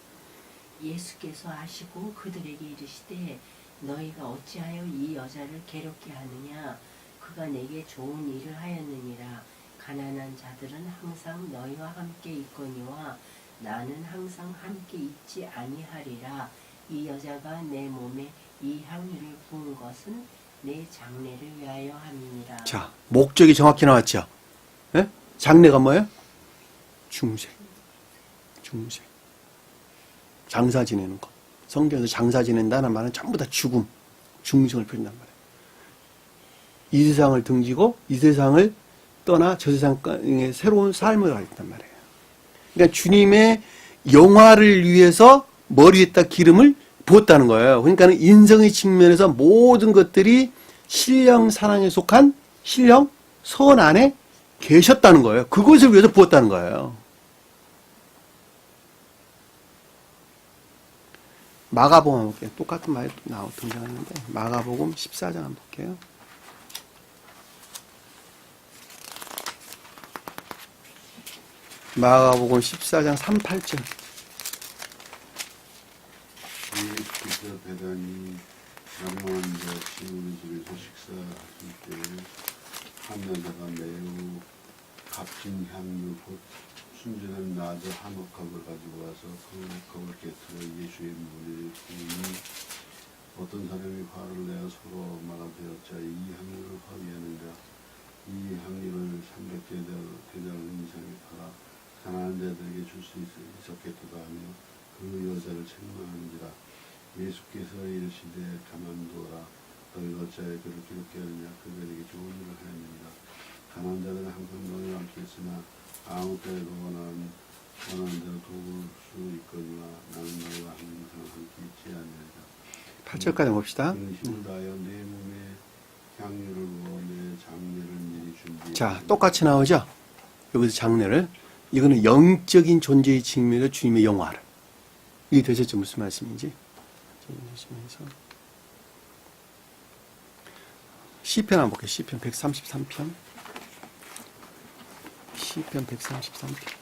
예수께서 하시고 그들에게 이르시되 너희가 어찌하여 이 여자를 괴롭게 하느냐 그가 내게 좋은 일을 하였느니라. 가난한 자들은 항상 너희와 함께 있거니와 나는 항상 함께 있지 아니하리라. 이 여자가 내 몸에 이 향유를 부은 것은 내 장례를 위하여 함이니라. 자, 목적이 정확히 나왔죠. 예? 장례가 뭐예요? 중생. 장사 지내는 것. 성경에서 장사 지낸다는 말은 전부 다 죽음, 중생을 표현한단 말이에요. 이 세상을 등지고 이 세상을 떠나 저 세상의 새로운 삶을 가졌단 말이에요. 그러니까 주님의 영화를 위해서 머리에다 기름을 부었다는 거예요. 그러니까 인성의 측면에서 모든 것들이 신령 사랑에 속한 신령 선 안에 계셨다는 거예요. 그것을 위해서 부었다는 거예요. 마가복음 한번 볼게요. 똑같은 말이 등장하는데 마가복음 14장 한번 볼게요. 마가복음 14장 38절. 예수께서 대단히 양호한 자 시몬의 집에서 식사하실 때 한 여자가 매우 값진 향유 곧 순전한 나저 한 옥합을 가지고 와서 그 옥합을 깨뜨려 예수의 머리에 부으니 어떤 사람이 화를 내어 서로 말하되었자 이 향유를 화위하는가 이 향유를 300대장 이상에 팔아 가난한 자들에게 줄 수 있었겠도다 하며 그 여자를 책망하는지라. 예수께서 이르시되 가만두어라. 너희가 어찌하여 그를 기롭게 하느냐. 그가 내게 좋은 일을 하였느니라. 가난한 자들은 항상 너희와 함께 있으나 아무 때에도 원하는 대로 도울 수 있거니와 나는 너희와 항상 함께 있지 아니하리라. 8절까지 봅시다. 그는 힘을 다하여 내 몸에 향유를 부어 내 장례를 미리 준비해. 자, 똑같이 나오죠? 여기서 장례를. 이거는 영적인 존재의 측면에서 주님의 영화를. 이게 되셨죠? 무슨 말씀인지. 시편 한번 볼게요. 시편 133편. 시편 133편.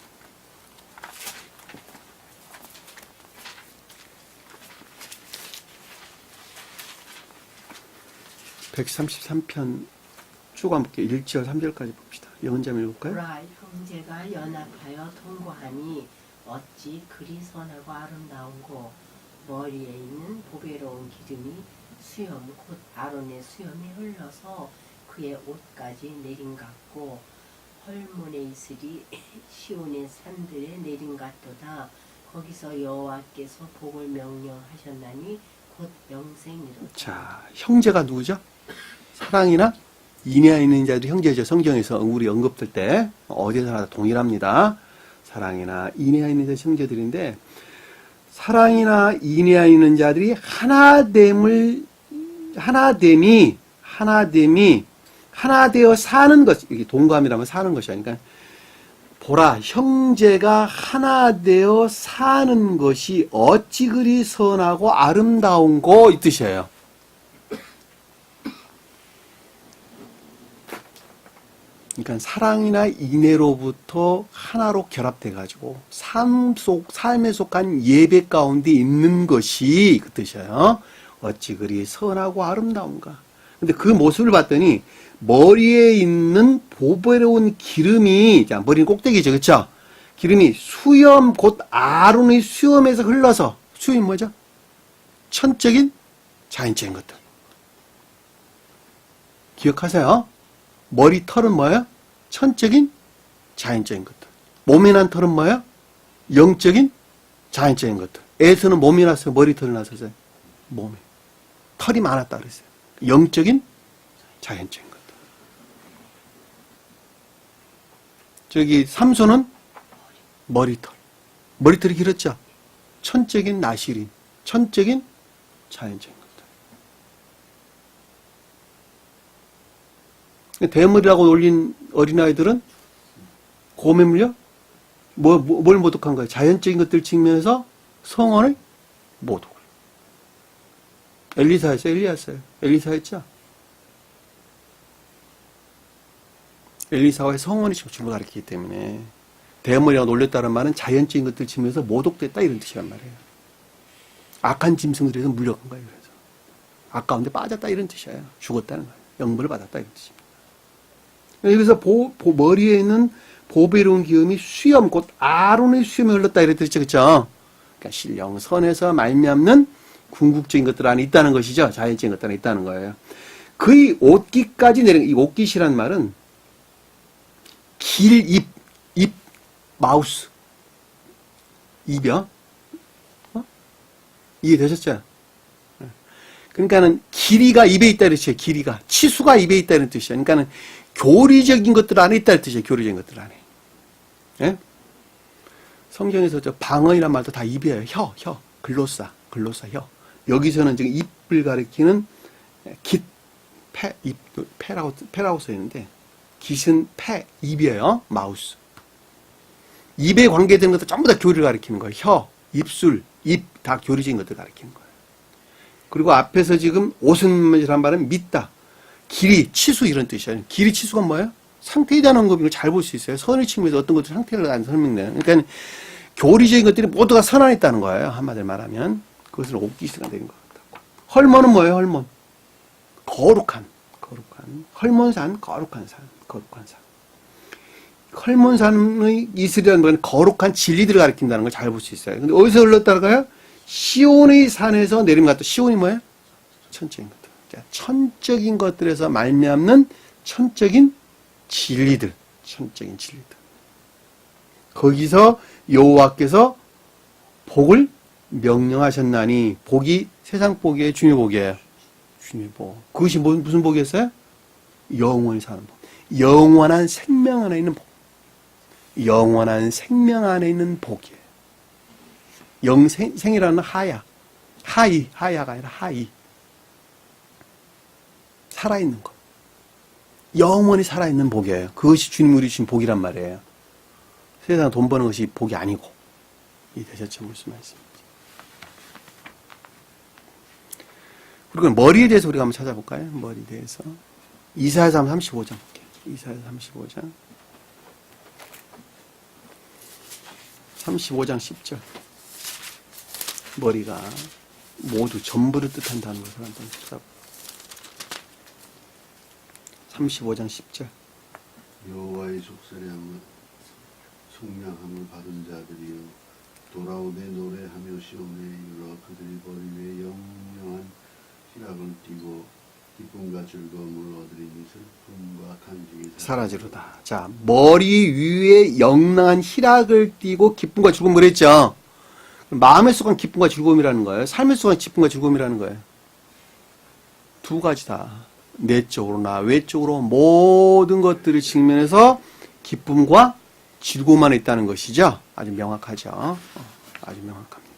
(133편) 쭉 한번 볼게요. 1절 3절까지 봅시다. 영은자매 읽을까요? 보라 형제가 연합하여 통고하니 어찌 그리 선하고 아름다운고 머리에 있는 보배로운 기름이 수염 곧 아론의 수염이 흘러서 그의 옷까지 내린 같고 헐몬에 이슬이 시온의 산들에 내린 같도다. 거기서 여호와께서 복을 명령하셨나니 곧 영생이로다. 자, 형제가 누구죠? 사랑이나 인애가 있는 자들이 형제죠. 성경에서 우리 언급될 때 어디서나 동일합니다. 사랑이나 인애가 있는 자들이 형제들인데 사랑이나 인애가 있는 자들이 하나 되어 사는 것, 이게 동감이라면 사는 것이 아니까 보라 형제가 하나 되어 사는 것이 어찌 그리 선하고 아름다운고 이 뜻이에요. 그러니까 사랑이나 인애로부터 하나로 결합돼 가지고 삶에 속한 예배 가운데 있는 것이 그 뜻이에요. 어찌 그리 선하고 아름다운가. 근데 그 모습을 봤더니 머리에 있는 보배로운 기름이, 자, 머리는 꼭대기죠. 그렇죠? 기름이 수염 곧 아론의 수염에서 흘러서, 수염이 뭐죠? 천적인 자연적인 것들. 기억하세요. 머리털은 뭐예요? 천적인 자연적인 것들. 몸에 난 털은 뭐예요? 영적인 자연적인 것들. 애에서는 몸이 났어요? 머리털이 났어요? 몸에. 털이 많았다 그랬어요. 영적인 자연적인 것들. 저기 삼손은 머리털. 머리털이 길었죠? 천적인 나시린. 천적인 자연적인 것들. 대머리라고 놀린 어린아이들은 곰에 물려? 뭘 모독한 거예요? 자연적인 것들 측면에서 성원의 모독을. 엘리사였어요? 엘리야였어요? 엘리사였죠? 엘리사와의 성원이 주로 가르치기 때문에 대머리라고 놀렸다는 말은 자연적인 것들 측면에서 모독됐다 이런 뜻이란 말이에요. 악한 짐승들에서 물려간 거예요. 그래서 아까운데 빠졌다 이런 뜻이에요. 죽었다는 거예요. 영벌을 받았다 이런 뜻입니다. 여기서 머리에 있는 보배로운 기름이 수염 곧 아론의 수염이 흘렀다 이랬죠. 그렇죠? 그러니까 신령선에서 말미암는 궁극적인 것들 안에 있다는 것이죠. 자연적인 것들 안에 있다는 거예요. 그의 옷깃까지 내린, 이 옷깃이란 말은 입, 마우스, 입이요. 이해되셨죠? 그러니까는 길이가 입에 있다는 뜻이에요. 길이가. 치수가 입에 있다는 뜻이에요. 그러니까는 교리적인 것들 안에 있다는 뜻이에요. 교리적인 것들 안에. 예? 성경에서 저 방언이란 말도 다 입이에요. 혀, 글로사, 혀. 여기서는 지금 입을 가리키는 패라고 써 있는데, 깃은 입이에요. 마우스. 입에 관계되는 것도 전부 다 교리를 가리키는 거예요. 혀, 입술, 입, 다 교리적인 것들 가리키는 거예요. 그리고 앞에서 지금 오순이란 말은 믿다. 길이, 치수 이런 뜻이에요. 길이, 치수가 뭐예요? 상태에 대한 언급을 잘 볼 수 있어요. 선의 측면에서 어떤 것들 상태에 대한 설명돼요. 그러니까 교리적인 것들이 모두가 선언했다는 거예요. 한마디로 말하면. 그것을 옥기스가 되는 것 같다고. 헐몬은 뭐예요? 헐몬. 거룩한. 헐몬산, 거룩한 산. 헐몬산의 이슬이라는 건 거룩한 진리들을 가리킨다는 걸 잘 볼 수 있어요. 근데 어디서 흘렀다가요? 시온의 산에서 내림 같다. 시온이 뭐예요? 천적인 것들. 천적인 것들에서 말미암는 천적인 진리들. 거기서 여호와께서 복을 명령하셨나니 복이 세상 복이에요, 주님의 복이에요. 주님의 복. 그것이 무슨 복이었어요? 영원히 사는 복. 영원한 생명 안에 있는 복. 영원한 생명 안에 있는 복이에요. 생이라는 하야. 하야가 아니라 하이. 살아있는 것. 영원히 살아있는 복이에요. 그것이 주님 우리 주신 복이란 말이에요. 세상 돈 버는 것이 복이 아니고. 이 되셨죠? 무슨 말씀인지. 그리고 머리에 대해서 우리가 한번 찾아볼까요? 머리에 대해서. 이사야서 35장 볼게요. 이사야서 35장. 35장 10절. 머리가 모두 전부를 뜻한다는 것을 한번 찾아볼게요. 35장 10절. 여호와의 속세함을 속량함을 받은 자들이여 돌아오되 노래하며 시온에 이르러 그들이 머리 위에 영영한 희락을 띠고 기쁨과 즐거움을 얻으리니 슬픔과 탄식이 사라지로다. 자, 머리 위에 영롱한 희락을 띠고 기쁨과 즐거움을 했죠. 마음의 속한 기쁨과 즐거움이라는 거예요. 삶의 속한 기쁨과 즐거움이라는 거예요. 두 가지 다. 내적으로나 외적으로 모든 것들을 측면에서 기쁨과 즐거움만 있다는 것이죠. 아주 명확하죠. 아주 명확합니다.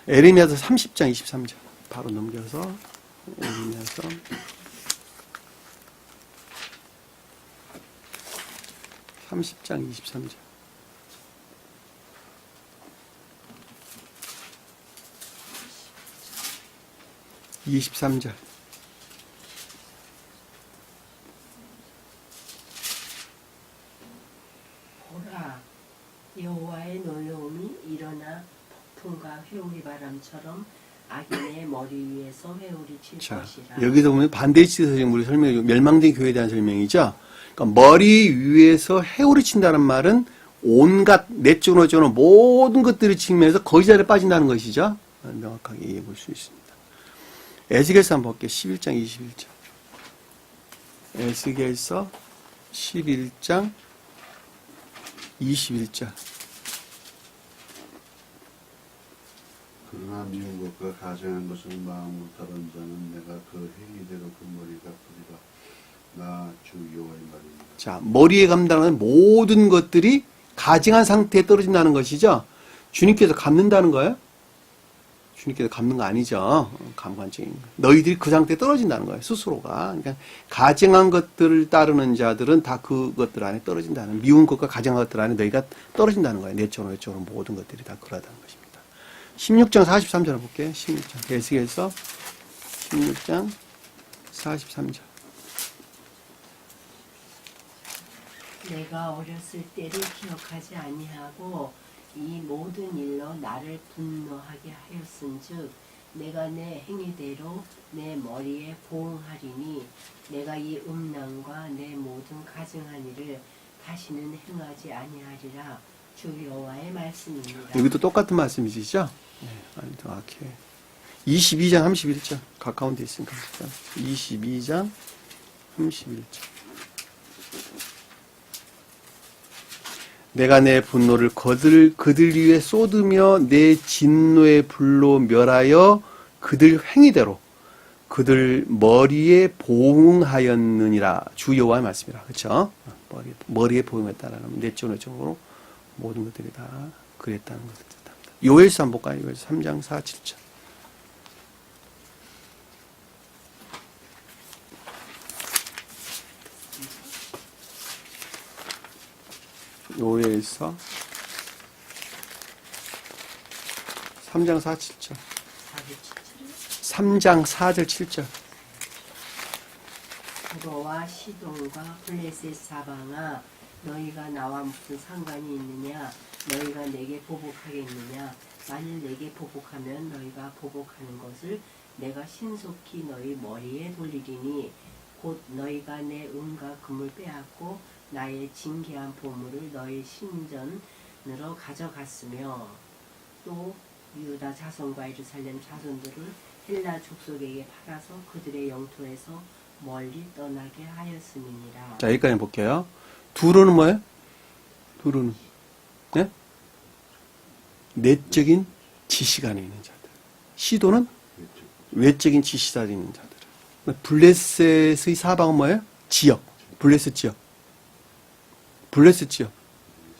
에레미야서 30장 23절 바로 넘겨서 에레미야서 30장 23절. (23절) 보라, 여호와의 놀라움이 일어나 폭풍과 회오리 바람처럼 악인의 머리 위에서 회오리 칠 자, 것이라. 여기서 보면 반대의 뜻에서 지금 우리 설명이 멸망된 교회에 대한 설명이죠. 그러니까 머리 위에서 회오리 친다는 말은 온갖 내적으로 저는 모든 것들을 측면에서 거짓말에 빠진다는 것이죠. 명확하게 이해해 볼 수 있습니다. 에스겔서 한번 볼게요. 11장 21절. 에스겔서 11장 21절. 그러나 미운 것과 가증한 것을 마음으로 다른 자는 내가 그 행위대로 그 머리가 뿌리라. 나 주 여호와의 말입니다. 자, 머리에 감당하는 모든 것들이 가증한 상태에 떨어진다는 것이죠. 주님께서 갚는다는 거예요? 주님께서 갚는 거 아니죠. 감관적인 거. 너희들이 그 상태에 떨어진다는 거예요. 스스로가. 그러니까 가증한 것들을 따르는 자들은 다 그것들 안에 떨어진다는, 미운 것과 가증한 것들 안에 너희가 떨어진다는 거예요. 내적으로 외적으로 모든 것들이 다 그러다는 것입니다. 16장 43절 볼게요. 16장. 에스겔서 16장 43절. 내가 어렸을 때를 기억하지 아니하고 이 모든 일로 나를 분노하게 하였은즉 내가 내 행위대로 내 머리에 보응하리니 내가 이 음란과 내 모든 가증한 일을 다시는 행하지 아니하리라. 주 여호와의 말씀입니다. 여기도 똑같은 말씀이시죠? 네, 아니, 정확해. 22장 31절. 가까운 데 있으니까. 22장 31절. 내가 내 분노를 그들 위에 쏟으며 내 진노의 불로 멸하여 그들 행위대로 그들 머리에 보응하였느니라. 주 여호와의 말씀이라. 그렇죠? 머리에 보응했다라는 내적으로 모든 것들이 다 그랬다는 것을 뜻합니다. 요엘서 한번 볼까요? 요엘서 3장 4, 7절. 요엘서 3장 4, 7절. 3장 4절 7절. 구로와 시돈과 블레셋 사방아 너희가 나와 무슨 상관이 있느냐? 너희가 내게 보복하겠느냐? 만일 내게 보복하면 너희가 보복하는 것을 내가 신속히 너희 머리에 돌리리니 곧 너희가 내 은과 금을 빼앗고 나의 진귀한 보물을 너희 신전으로 가져갔으며 또 유다 자손과 예루살렘 자손들을 헬라 족속에게 팔아서 그들의 영토에서 멀리 떠나게 하였음이니라. 자, 여기까지 볼게요. 두루는 뭐예요? 두루는. 네? 내적인 지식 안에 있는 자들. 시도는 외적인 지식 안에 있는 자들. 블레셋의 사방은 뭐예요? 지역. 블레셋 지역. 블레셋 지역.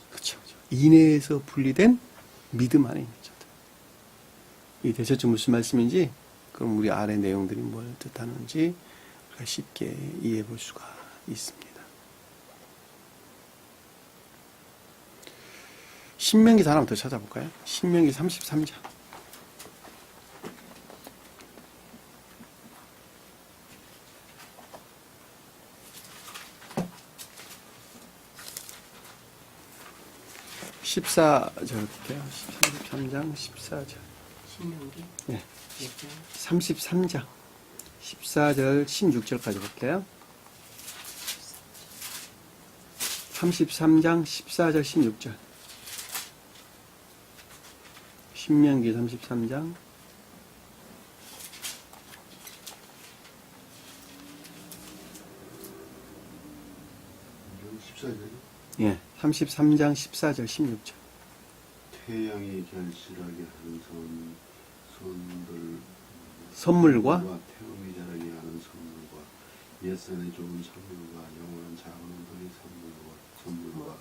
그렇죠. 인내에서 분리된 믿음 안에 있는 자들. 이 되셨죠? 무슨 말씀인지, 그럼 우리 아래 내용들이 뭘 뜻하는지 우리가 쉽게 이해해 볼 수가 있습니다. 신명기 하나만 더 찾아볼까요? 신명기 33장. 볼게요. 33장 14절. 신명기 네. 몇 장? 33장 14절 16절까지 볼게요. 33장 14절 16절. 신명기 33장 14절. 예, 33장 14절 16절. 태양이 결실하게 하는 손들 선물과 태음이 자라게 하는 선물과 옛산의 좋은 선물과 영원한 작은 돌의 선물과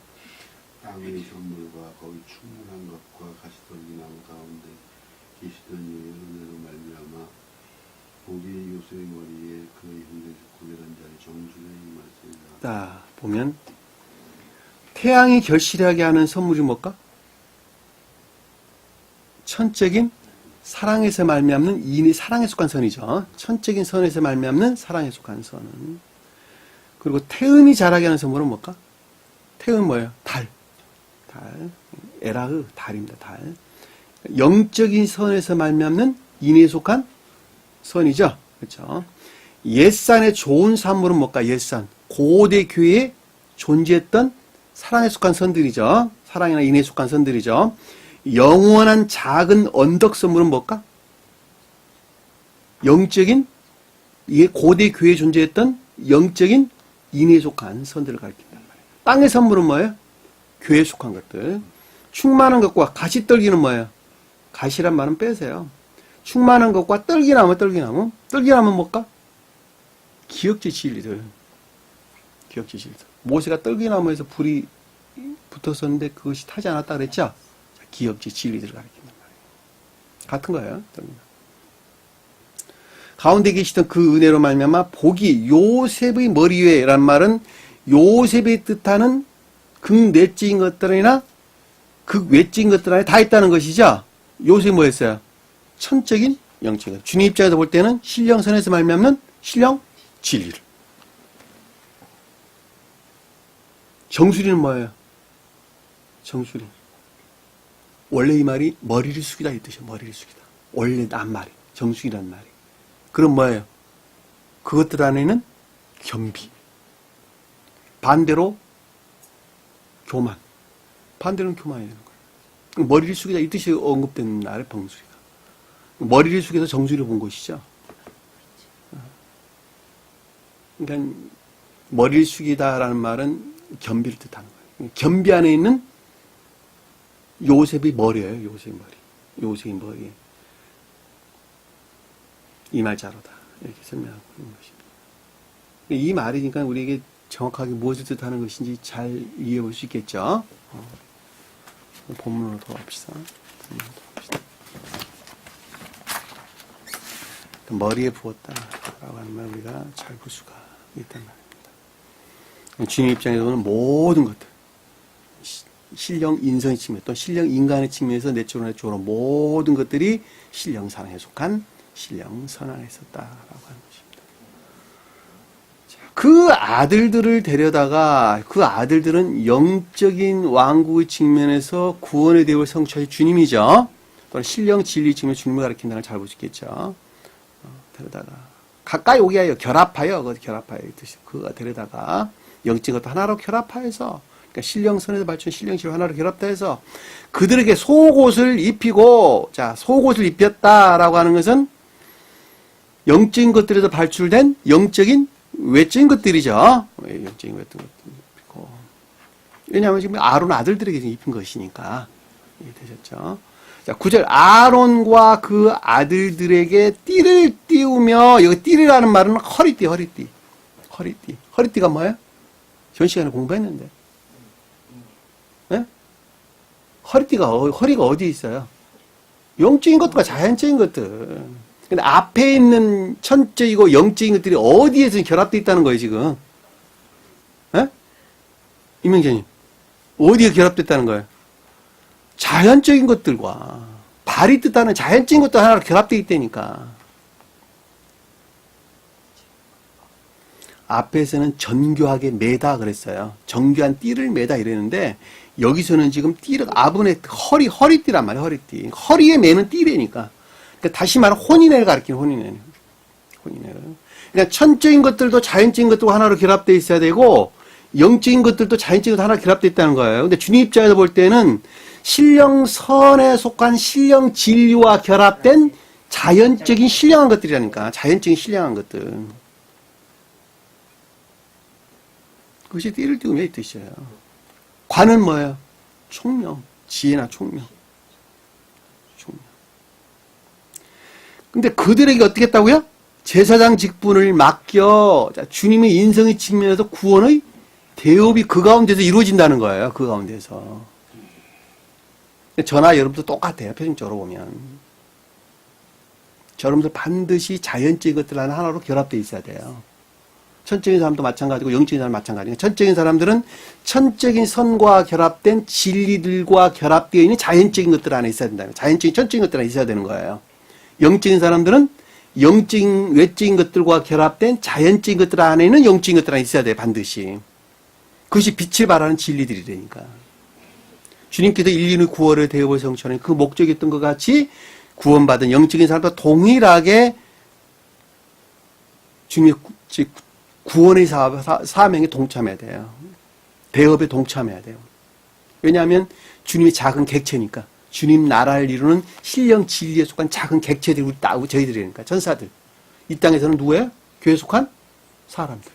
땅의 선물과 거기 충분한 것과 가시떨기 나무 가운데 계시던 이의 은혜로 말미암아 보기의 요셉의 머리에 그의 형제 구별한 자의 정수에 임하였습니다. 자, 보면 태양이 결실하게 하는 선물이 뭘까? 천적인 사랑에서 말미암는 인의 사랑에 속한 선이죠. 천적인 선에서 말미암는 사랑에 속한 선은. 그리고 태음이 자라게 하는 선물은 뭘까? 태음은 뭐예요? 달. 에라흐, 달입니다. 달. 영적인 선에서 말미암는 인에 속한 선이죠. 그렇죠? 옛산의 좋은 산물은 뭘까? 옛산. 고대 교회에 존재했던 사랑에 속한 선들이죠. 사랑이나 인에 속한 선들이죠. 영원한 작은 언덕 선물은 뭘까? 영적인, 이게 고대 교회에 존재했던 영적인 인에 속한 선들을 가리킨단 말이에요. 땅의 선물은 뭐예요? 교회에 속한 것들. 충만한 것과 가시 떨기는 뭐예요? 가시란 말은 빼세요. 충만한 것과 떨기나무. 떨기나무는 뭘까? 기억지 진리들. 기억지 진리들. 모세가 떨기나무에서 불이 붙었었는데 그것이 타지 않았다 그랬죠? 기억지 진리들을 가리킨단 말이에요. 같은 거예요. 가운데 계시던 그 은혜로 말미암아 복이 요셉의 머리 위에라는 말은 요셉이 뜻하는 극내적인 것들이나 극외적인 것들 안에 다 있다는 것이죠. 요셉이 뭐였어요? 천적인 영적인. 주님 입장에서 볼 때는 신령선에서 말미암는 신령 진리를. 정수리는 뭐예요? 정수리. 원래 이 말이 머리를 숙이다 이 뜻이에요. 머리를 숙이다. 원래 낱말이. 정수기란 말이. 그럼 뭐예요? 그것들 안에는 겸비. 반대로 교만. 반대로는 교만이 되는 거예요. 머리를 숙이다 이 뜻이 언급된 날에 병수리가. 머리를 숙여서 정수리를 본 것이죠. 그러니까 머리를 숙이다라는 말은 겸비를 뜻하는 거예요. 겸비 안에 있는 요셉의 머리예요. 요셉의 머리. 요셉의 머리. 이 말자로다. 이렇게 설명하고 있는 것입니다. 이 말이니까 우리에게 정확하게 무엇을 뜻하는 것인지 잘 이해해 볼 수 있겠죠. 본문으로 돌아갑시다. 머리에 부었다라고 하는 말 우리가 잘 볼 수가 있단 말입니다. 주님 입장에서는 모든 것들, 신령 인성의 측면 또는 신령 인간의 측면에서 내적으로 모든 것들이 신령 사랑에 속한 신령 선 안에 있었다라고 하는 것입니다. 그 아들들을 데려다가 그 아들들은 영적인 왕국의 측면에서 구원의 대우를 성취할 주님이죠. 또는 신령 진리 측면 주님을 가리킨다는 걸 잘 볼 수 있겠죠. 데려다가 가까이 오게 하여 결합하여 이 뜻이 그가 데려다가 영적인 것도 하나로 결합하여서 그러니까 신령선에서 발전 신령실 하나로 결합다 해서 그들에게 속옷을 입히고 자 속옷을 입혔다라고 하는 것은 영적인 것들에서 발출된 영적인 외적인 것들이죠. 영적인 외적인 것들이고 왜냐하면 지금 아론 아들들에게 입힌 것이니까 되셨죠. 자, 9절. 아론과 그 아들들에게 띠를 띄우며, 여기 띠라는 말은 허리띠, 허리띠. 허리띠. 허리띠가 뭐예요? 전 시간에 공부했는데. 예? 허리가 어디에 있어요? 영적인 것들과 자연적인 것들. 근데 앞에 있는 천적이고 영적인 것들이 어디에서 결합되어 있다는 거예요, 지금. 예? 이명재님. 어디에 결합됐다는 거예요? 자연적인 것들과 발이 뜻하는 자연적인 것도 하나로 결합되어 있다니까. 앞에서는 정교하게 매다 그랬어요. 정교한 띠를 매다 이랬는데 여기서는 지금 띠를 아분의 허리띠란 말이에요. 허리띠. 허리에 매는 띠래니까. 그러니까 다시 말하면 혼인애를 가리키는 혼인애를. 그러니까 천적인 것들도 자연적인 것들과 하나로 결합되어 있어야 되고 영적인 것들도 자연적인 것도 하나로 결합되어 있다는 거예요. 근데 주님 입장에서 볼 때는 신령선에 속한 신령 진리와 결합된 자연적인 신령한 것들이라니까. 자연적인 신령한 것들. 그것이 띠를 띄우며 이 뜻이에요. 관은 뭐예요? 총명. 지혜나 총명. 근데 그들에게 어떻게 했다고요? 제사장 직분을 맡겨 주님의 인성의 측면에서 구원의 대업이 그 가운데서 이루어진다는 거예요. 그 가운데서. 저나 여러분도 똑같아요. 표정적으로 보면. 여러분들 반드시 자연적인 것들 하나로 결합되어 있어야 돼요. 천적인 사람도 마찬가지고 영적인 사람도 마찬가지고 천적인 사람들은 천적인 선과 결합된 진리들과 결합되어 있는 자연적인 것들 안에 있어야 된다. 자연적인 천적인 것들 안에 있어야 되는 거예요. 영적인 사람들은 영적인 외적인 것들과 결합된 자연적인 것들 안에는 영적인 것들 안에 있어야 돼요. 반드시. 그것이 빛을 발하는 진리들이라니까. 주님께서 인류의 구원의 대업을 성취하는 그 목적이었던 것 같이 구원받은 영적인 사람도 동일하게 주님의 구원의 사명에 동참해야 돼요. 대업에 동참해야 돼요. 왜냐하면 주님의 작은 객체니까. 주님 나라를 이루는 신령 진리에 속한 작은 객체들이 우리 따고 저희들이니까. 전사들. 이 땅에서는 누구예요? 교회에 속한 사람들.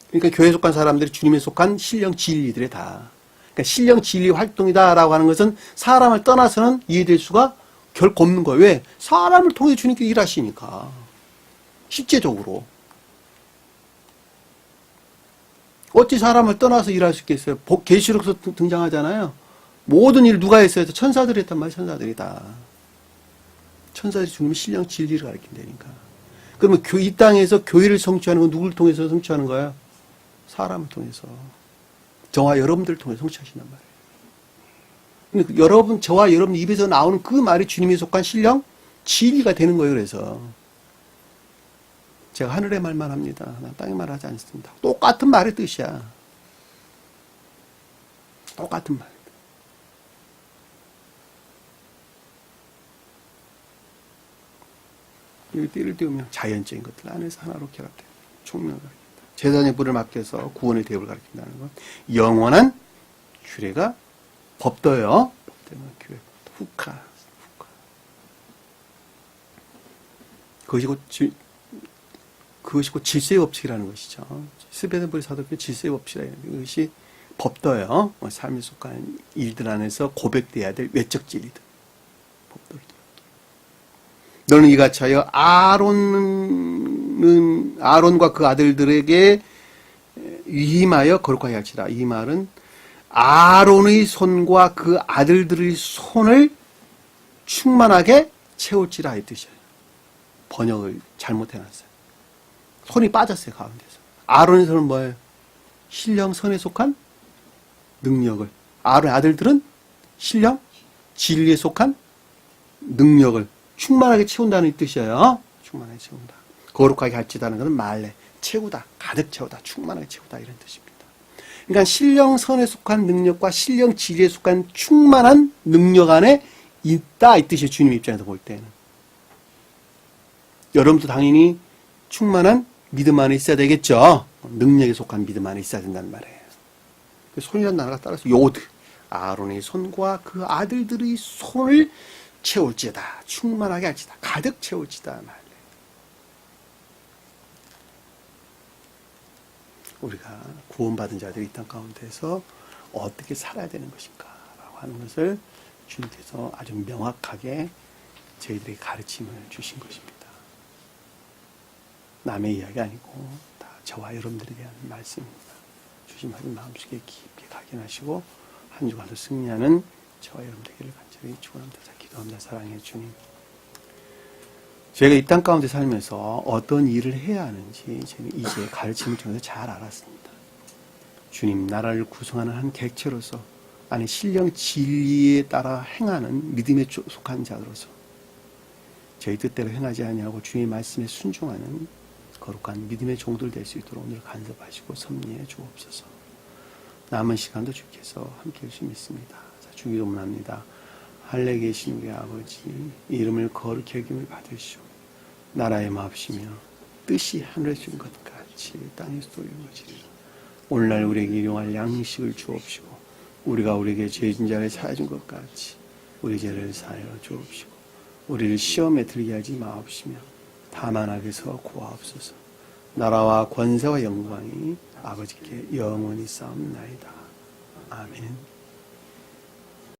그러니까 교회에 속한 사람들이 주님에 속한 신령 진리들에 다. 그러니까 신령 진리 활동이다라고 하는 것은 사람을 떠나서는 이해될 수가 결코 없는 거예요. 왜? 사람을 통해 주님께 일하시니까. 실제적으로. 어찌 사람을 떠나서 일할 수 있겠어요? 계시록에서 등장하잖아요. 모든 일 누가 했어요? 천사들이 했단 말이에요. 천사들이 다. 천사들이 주님의 신령 진리를 가르친다니까. 그러면 이 땅에서 교회를 성취하는 건 누구를 통해서 성취하는 거예요? 사람을 통해서. 저와 여러분들을 통해서 성취하신단 말이에요. 근데 여러분, 저와 여러분 입에서 나오는 그 말이 주님에 속한 신령 진리가 되는 거예요. 그래서. 제가 하늘의 말만 합니다. 난 땅의 말 하지 않습니다. 똑같은 말의 뜻이야. 똑같은 말. 이 띠를 띄우면 자연적인 것들 안에서 하나로 결합돼요. 총명을 가르친다. 제사장의 불을 맡겨서 구원의 대업을 가르친다는 건 영원한 규례가 법도요. 법도는 규례. 후카. 그것이 곧 질서의 법칙이라는 것이죠. 스베덴버리 사도교의 질서의 법칙이라는 것이 법도요. 삶에 속한 일들 안에서 고백돼야 될 외적 진리들. 법도를. 너는 이같이 하여 아론과 그 아들들에게 위임하여 거룩하게 할지라. 이 말은 아론의 손과 그 아들들의 손을 충만하게 채울지라 이 뜻이에요. 번역을 잘못해놨어요. 손이 빠졌어요, 가운데서. 아론의 손은 뭐예요? 신령 선에 속한 능력을. 아론의 아들들은 신령 진리에 속한 능력을 충만하게 채운다는 뜻이에요. 충만하게 채운다. 거룩하게 할지다는 것은 말래. 채우다. 가득 채우다. 충만하게 채우다. 이런 뜻입니다. 그러니까 신령 선에 속한 능력과 신령 진리에 속한 충만한 능력 안에 있다. 이 뜻이에요. 주님 입장에서 볼 때는. 여러분도 당연히 충만한 믿음 안에 있어야 되겠죠. 능력에 속한 믿음 안에 있어야 된다는 말이에요. 손이라는 단어가 따라서 요드. 아론의 손과 그 아들들의 손을 채울지다. 충만하게 할지다. 가득 채울지다. 말이에요. 우리가 구원받은 자들이 이 땅 가운데서 어떻게 살아야 되는 것인가 라고 하는 것을 주님께서 아주 명확하게 저희들에게 가르침을 주신 것입니다. 남의 이야기 아니고 다 저와 여러분들에 대한 말씀입니다. 주님 하나님 마음속에 깊게 각인하시고 한 주간도 승리하는 저와 여러분 되기를 간절히 축원합니다. 기도합니다. 사랑해 주님. 저희가 이 땅 가운데 살면서 어떤 일을 해야 하는지 저희는 이제 가르침을 통해서 잘 알았습니다. 주님 나라를 구성하는 한 객체로서 아니 신령 진리에 따라 행하는 믿음에 속한 자로서 저희 뜻대로 행하지 아니하고 주의 말씀에 순종하는 거룩한 믿음의 종들 될 수 있도록 오늘 간섭하시고 섭리해 주옵소서. 남은 시간도 주께서 함께해 주시 믿습니다. 주 기도문합니다. 하늘에 계신 우리 아버지 이름을 거룩히 여김을 받으시오. 나라의 마옵시며 뜻이 하늘에 준 것 같이 땅에서도 이루어지리라. 오늘날 우리에게 일용할 양식을 주옵시고 우리가 우리에게 죄진 자를 사해준 것 같이 우리 죄를 사하여 주옵시고 우리를 시험에 들게 하지 마옵시며 다만 악에서 구하옵소서. 나라와 권세와 영광이 아버지께 영원히 싸움나이다. 아멘.